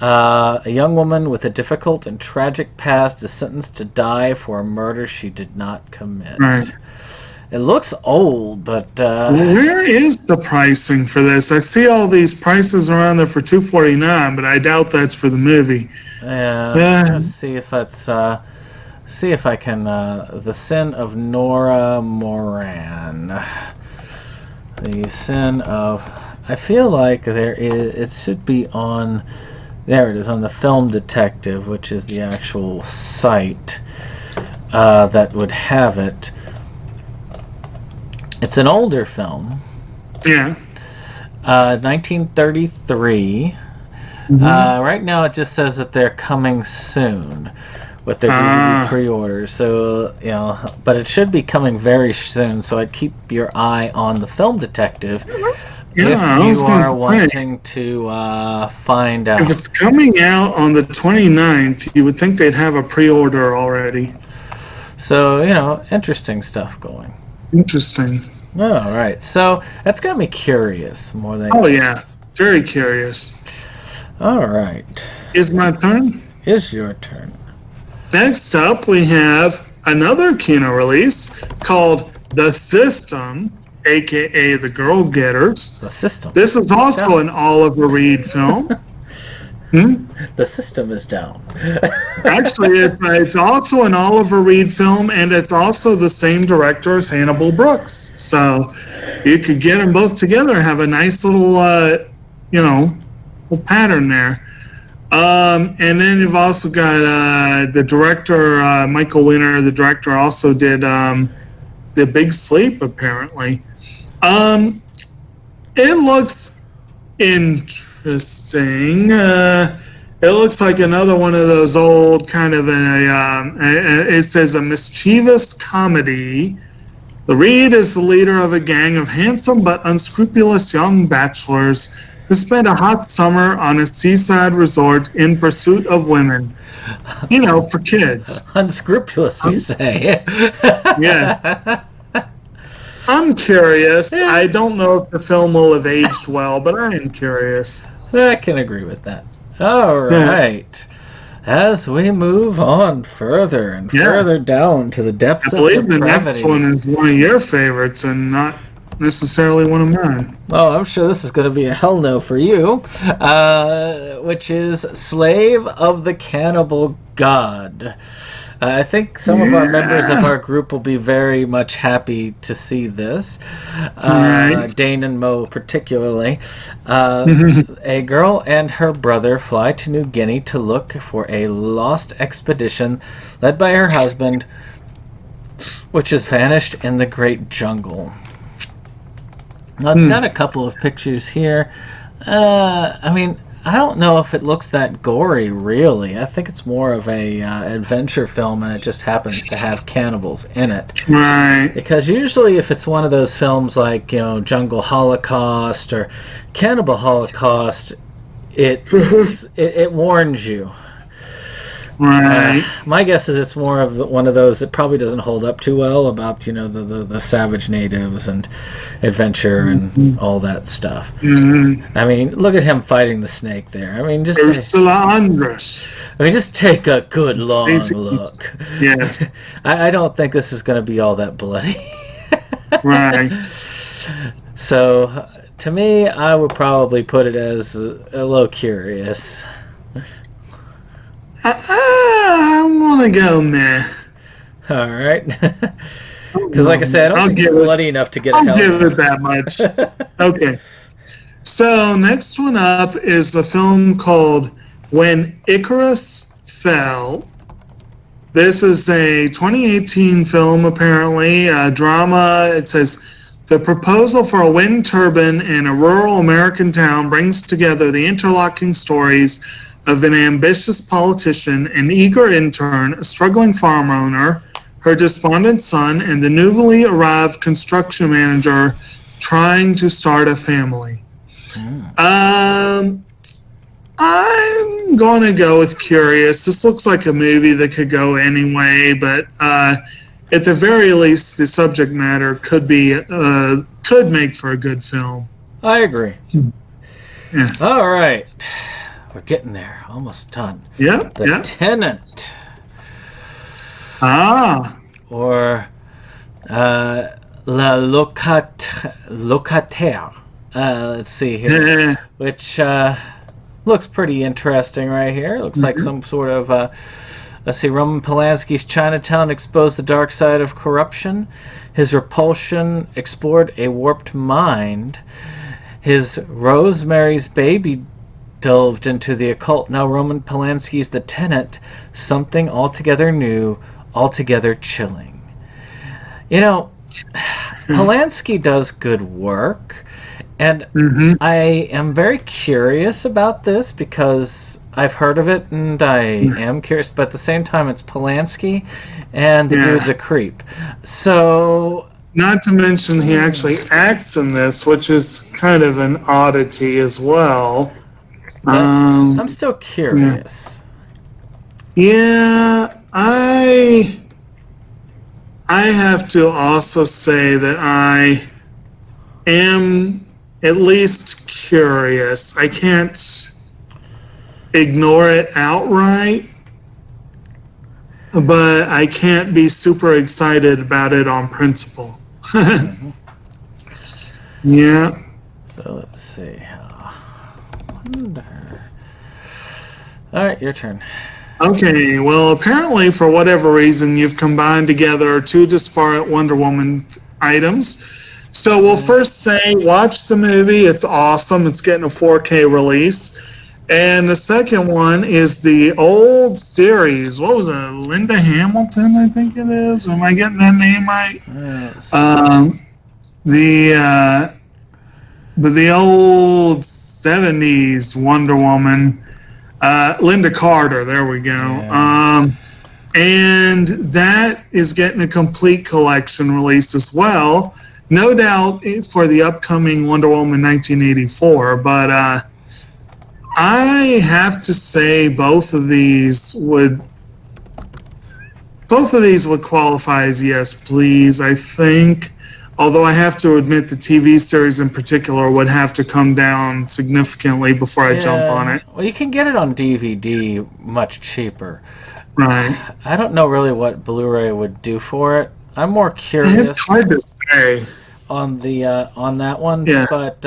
A young woman with a difficult and tragic past is sentenced to die for a murder she did not commit. Right. It looks old, but where is the pricing for this? I see all these prices around there for $249, but I doubt that's for the movie. Let's see if that's see if I can The Sin of Nora Moran. The Sin of, I feel like there is, it should be on, there it is, on the Film Detective, which is the actual site that would have it. It's an older film. Yeah. 1933. Right now it just says that they're coming soon with their DVD pre-orders. So, you know, but it should be coming very soon, so I'd keep your eye on the Film Detective if you are wanting to find out. If it's coming out on the 29th, you would think they'd have a pre-order already. So, you know, interesting stuff going. Interesting. All right, so that's got me curious more than. Oh yeah, very curious. All right. Is my turn? It's your turn. Next up, we have another Kino release called The System, aka The Girl Getters. The System. This is also an Oliver Reed film. The System is down. Actually, it's also an Oliver Reed film, and it's also the same director as Hannibal Brooks. So you could get them both together and have a nice little, little pattern there. And then you've also got the director, Michael Winner. The director also did The Big Sleep, apparently. It looks interesting. It looks like another one of those old kind of it says a mischievous comedy. The Reed is the leader of a gang of handsome but unscrupulous young bachelors who spend a hot summer on a seaside resort in pursuit of women. You know, for kids. Unscrupulous, you say. Yes. I'm curious. Yeah. I don't know if the film will have aged well, but I am curious. I can agree with that. All right. As we move on further and further down to the depths of depravity. I believe the next one is one of your favorites and not necessarily one of mine. Oh, I'm sure this is going to be a hell no for you, which is Slave of the Cannibal God. I think some of our members of our group will be very much happy to see this. Dane and Mo particularly. A girl and her brother fly to New Guinea to look for a lost expedition led by her husband, which has vanished in the great jungle. Now, it's got a couple of pictures here. I mean, I don't know if it looks that gory, really. I think it's more of a adventure film, and it just happens to have cannibals in it. Right. Because usually, if it's one of those films like Jungle Holocaust or Cannibal Holocaust, it warns you. Right. My guess is it's more of one of those that probably doesn't hold up too well about the savage natives and adventure and all that stuff. I mean, look at him fighting the snake there. I mean, just take a good long look. Yes. I don't think this is going to be all that bloody. Right. So, to me, I would probably put it as a little curious. I want to go meh. All right. Because, like I said, I don't think it's bloody enough to get a hell. I'll give it that much. Okay. So, next one up is a film called When Icarus Fell. This is a 2018 film, apparently, a drama. It says, the proposal for a wind turbine in a rural American town brings together the interlocking stories of an ambitious politician, an eager intern, a struggling farm owner, her despondent son, and the newly arrived construction manager trying to start a family. I'm going to go with curious. This looks like a movie that could go anyway, but at the very least, the subject matter could make for a good film. I agree. Yeah. All right. We're getting there. Almost done. Yeah. The Tenant. Or La Locataire. Let's see here. Which looks pretty interesting right here. Looks like some sort of... let's see. Roman Polanski's Chinatown exposed the dark side of corruption. His Repulsion explored a warped mind. His Rosemary's Baby delved into the occult. Now Roman Polanski's The Tenant, something altogether new, altogether chilling. Polanski does good work, and I am very curious about this because I've heard of it and I am curious, but at the same time it's Polanski and the dude's a creep. So... Not to mention he actually acts in this, which is kind of an oddity as well. I'm still curious. Yeah, I have to also say that I am at least curious. I can't ignore it outright, but I can't be super excited about it on principle. Yeah. So let's see. All right, your turn. Okay, well, apparently, for whatever reason, you've combined together two disparate Wonder Woman items. So we'll first say, watch the movie. It's awesome. It's getting a 4K release. And the second one is the old series. What was it? Linda Hamilton, I think it is. Am I getting that name right? The old 70s Wonder Woman. Linda Carter, there we go. Yeah. And that is getting a complete collection release as well. No doubt for the upcoming Wonder Woman 1984, but I have to say both of these would qualify as yes, please, I think. Although I have to admit the TV series in particular would have to come down significantly before I jump on it. Well, you can get it on DVD much cheaper. Right. I don't know really what Blu-ray would do for it. I'm more curious. It's hard to say. On that one, but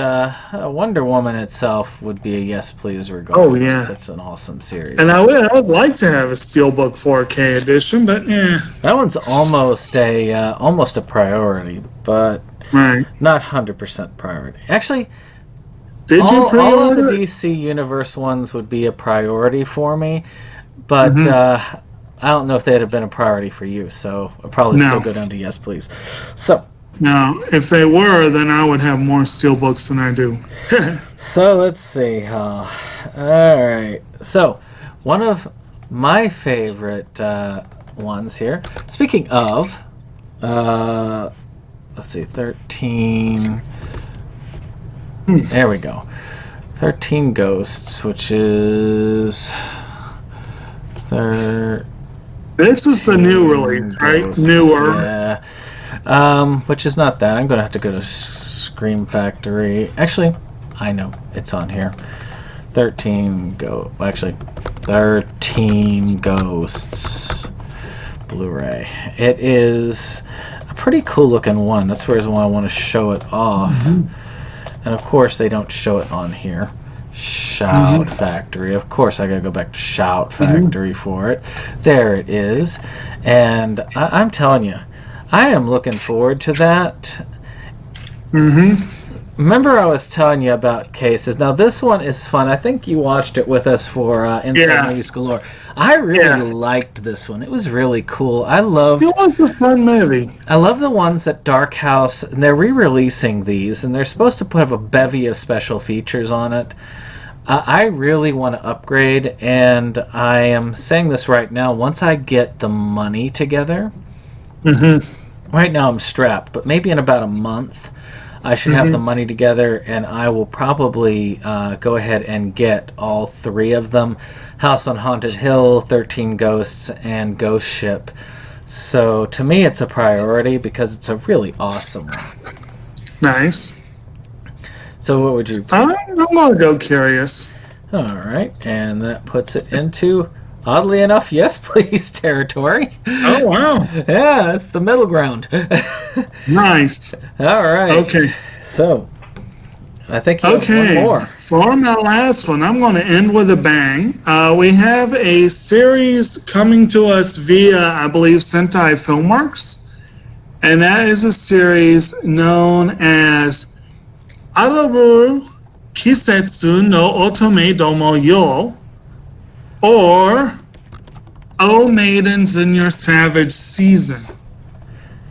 Wonder Woman itself would be a yes, please, regardless. Oh yeah, it's an awesome series. And I would like to have a Steelbook 4K edition, but that one's almost a priority, but not 100% priority. Actually, all of the DC Universe ones would be a priority for me, but I don't know if they'd have been a priority for you, so I'd probably still go down to yes, please. So. Now, if they were, then I would have more steelbooks than I do. So let's see. Alright. So, one of my favorite ones here. Speaking of, let's see, 13. There we go. 13 Ghosts, which is. This is the new release, right? Ghosts, Newer. Yeah. Which is not that. I'm going to have to go to Scream Factory. Actually, I know. It's on here. 13 Ghosts Blu-ray. It is a pretty cool looking one. That's where I want to show it off. And of course they don't show it on here. Shout Factory. Of course I gotta go back to Shout Factory for it. There it is. And I'm telling you, I am looking forward to that. Remember I was telling you about Cases. Now this one is fun. I think you watched it with us for Inside Movies Galore. I really liked this one. It was really cool. It was a fun movie. I love the ones at Dark House, and they're re-releasing these, and they're supposed to have a bevy of special features on it. I really want to upgrade, and I am saying this right now. Once I get the money together, right now I'm strapped, but maybe in about a month, I should have the money together, and I will probably go ahead and get all three of them. House on Haunted Hill, 13 Ghosts, and Ghost Ship. So to me it's a priority because it's a really awesome one. Nice. So what would you... I'm going to go Curious. Alright, and that puts it into, oddly enough, yes please territory. Oh, wow. Yeah, it's the middle ground. Nice. Alright. Okay. So, I think you have one more. For my last one, I'm going to end with a bang. We have a series coming to us via, I believe, Sentai Filmworks. And that is a series known as Arabu Kisetsu no Otome Domo Yo, or Oh Maidens in Your Savage Season.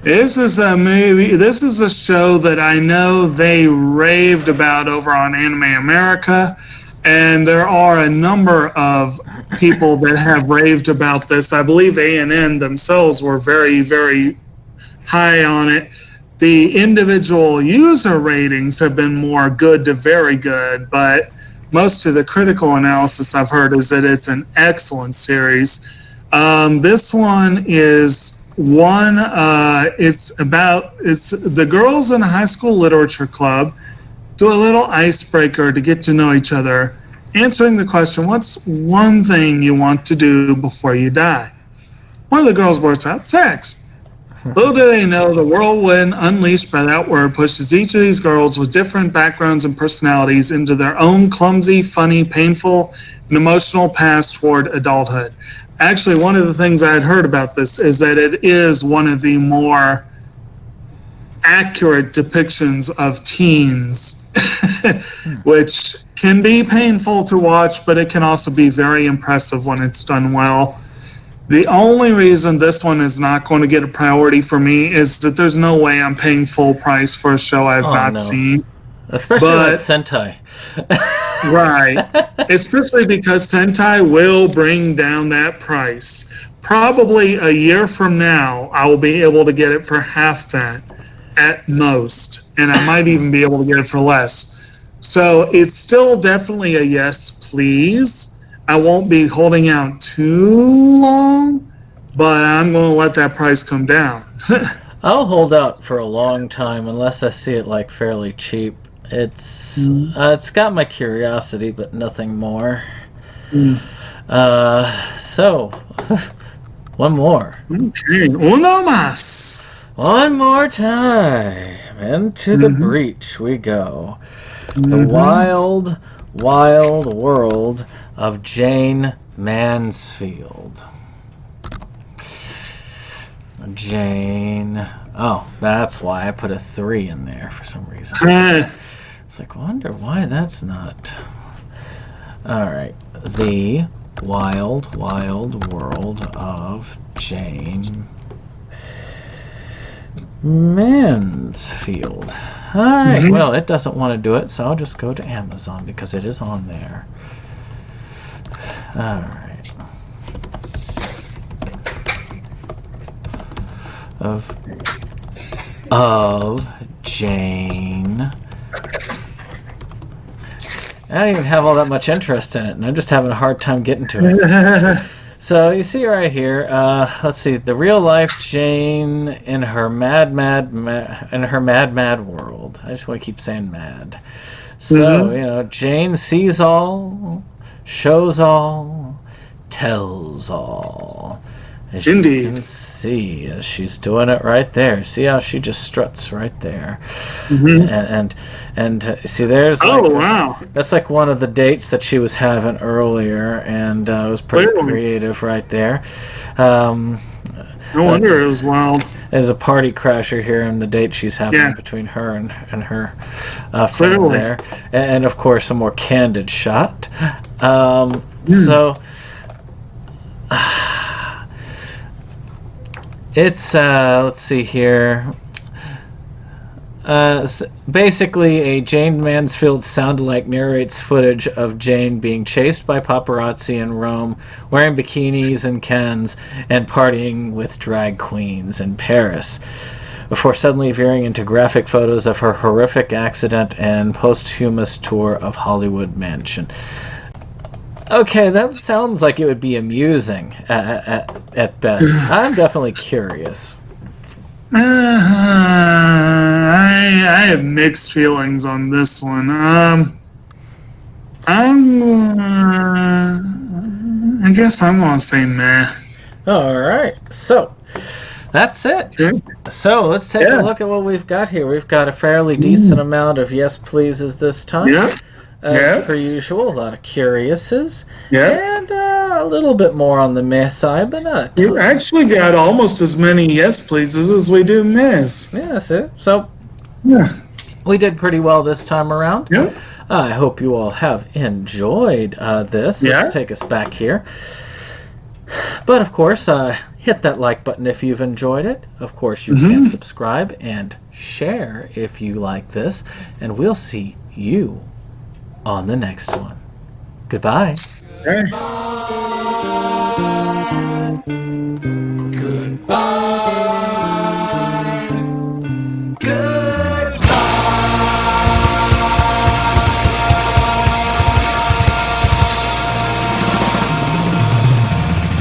This is a movie, this is a show that I know they raved about over on Anime America, and there are a number of people that have raved about this. I believe A&N themselves were very, very high on it. The individual user ratings have been more good to very good, but most of the critical analysis I've heard is that it's an excellent series. This one is it's the girls in a high school literature club do a little icebreaker to get to know each other, answering the question, what's one thing you want to do before you die? One of the girls blurts out, sex. Little do they know, the whirlwind unleashed by that word pushes each of these girls with different backgrounds and personalities into their own clumsy, funny, painful, and emotional paths toward adulthood. Actually, one of the things I had heard about this is that it is one of the more accurate depictions of teens, which can be painful to watch, but it can also be very impressive when it's done well. The only reason this one is not going to get a priority for me is that there's no way I'm paying full price for a show I've not seen. Especially with Sentai. Right. Especially because Sentai will bring down that price. Probably a year from now, I will be able to get it for half that at most. And I might even be able to get it for less. So it's still definitely a yes, please. I won't be holding out too long, but I'm going to let that price come down. I'll hold out for a long time unless I see it like fairly cheap. It's got my curiosity, but nothing more. So, one more. Okay, uno más. One more time. Into the breach we go. The wild, wild world of Jane Mansfield. Jane. Oh, that's why I put a 3 in there for some reason. It's like, wonder why that's not. Alright. The wild, wild world of Jane Mansfield. Alright, well, it doesn't want to do it, so I'll just go to Amazon because it is on there. Alright. Of Jane. I don't even have all that much interest in it, and I'm just having a hard time getting to it. So you see right here, let's see, the real life Jane in her mad world. I just want to keep saying mad. So, you know, Jane sees all, shows all, tells all. As Indeed. you can see, she's doing it right there. See how she just struts right there. And see, there's wow. That's like one of the dates that she was having earlier, and it was pretty creative right there. No wonder it was wild. There's a party crasher here in the date she's having between her and her friend there. And, of course, a more candid shot. So... It's, let's see here. Basically, a Jane Mansfield sound-alike narrates footage of Jane being chased by paparazzi in Rome, wearing bikinis and Kens, and partying with drag queens in Paris, before suddenly veering into graphic photos of her horrific accident and posthumous tour of Hollywood Mansion. Okay, that sounds like it would be amusing at best. I'm definitely curious. I have mixed feelings on this one. I guess I'm gonna say meh. All right, so that's it. Okay. So let's take a look at what we've got here. We've got a fairly decent amount of yes pleases this time. Yeah. As per usual, a lot of curiouses. Yeah. And a little bit more on the meh side, but not a ton. You actually got almost as many yes pleases as we do miss. Yeah, that's it. So Yeah. we did pretty well this time around. Yep. I hope you all have enjoyed this. Yeah. Let's take us back here. But of course, hit that like button if you've enjoyed it. Of course, you can subscribe and share if you like this. And we'll see you on the next one. Goodbye. Okay. Goodbye.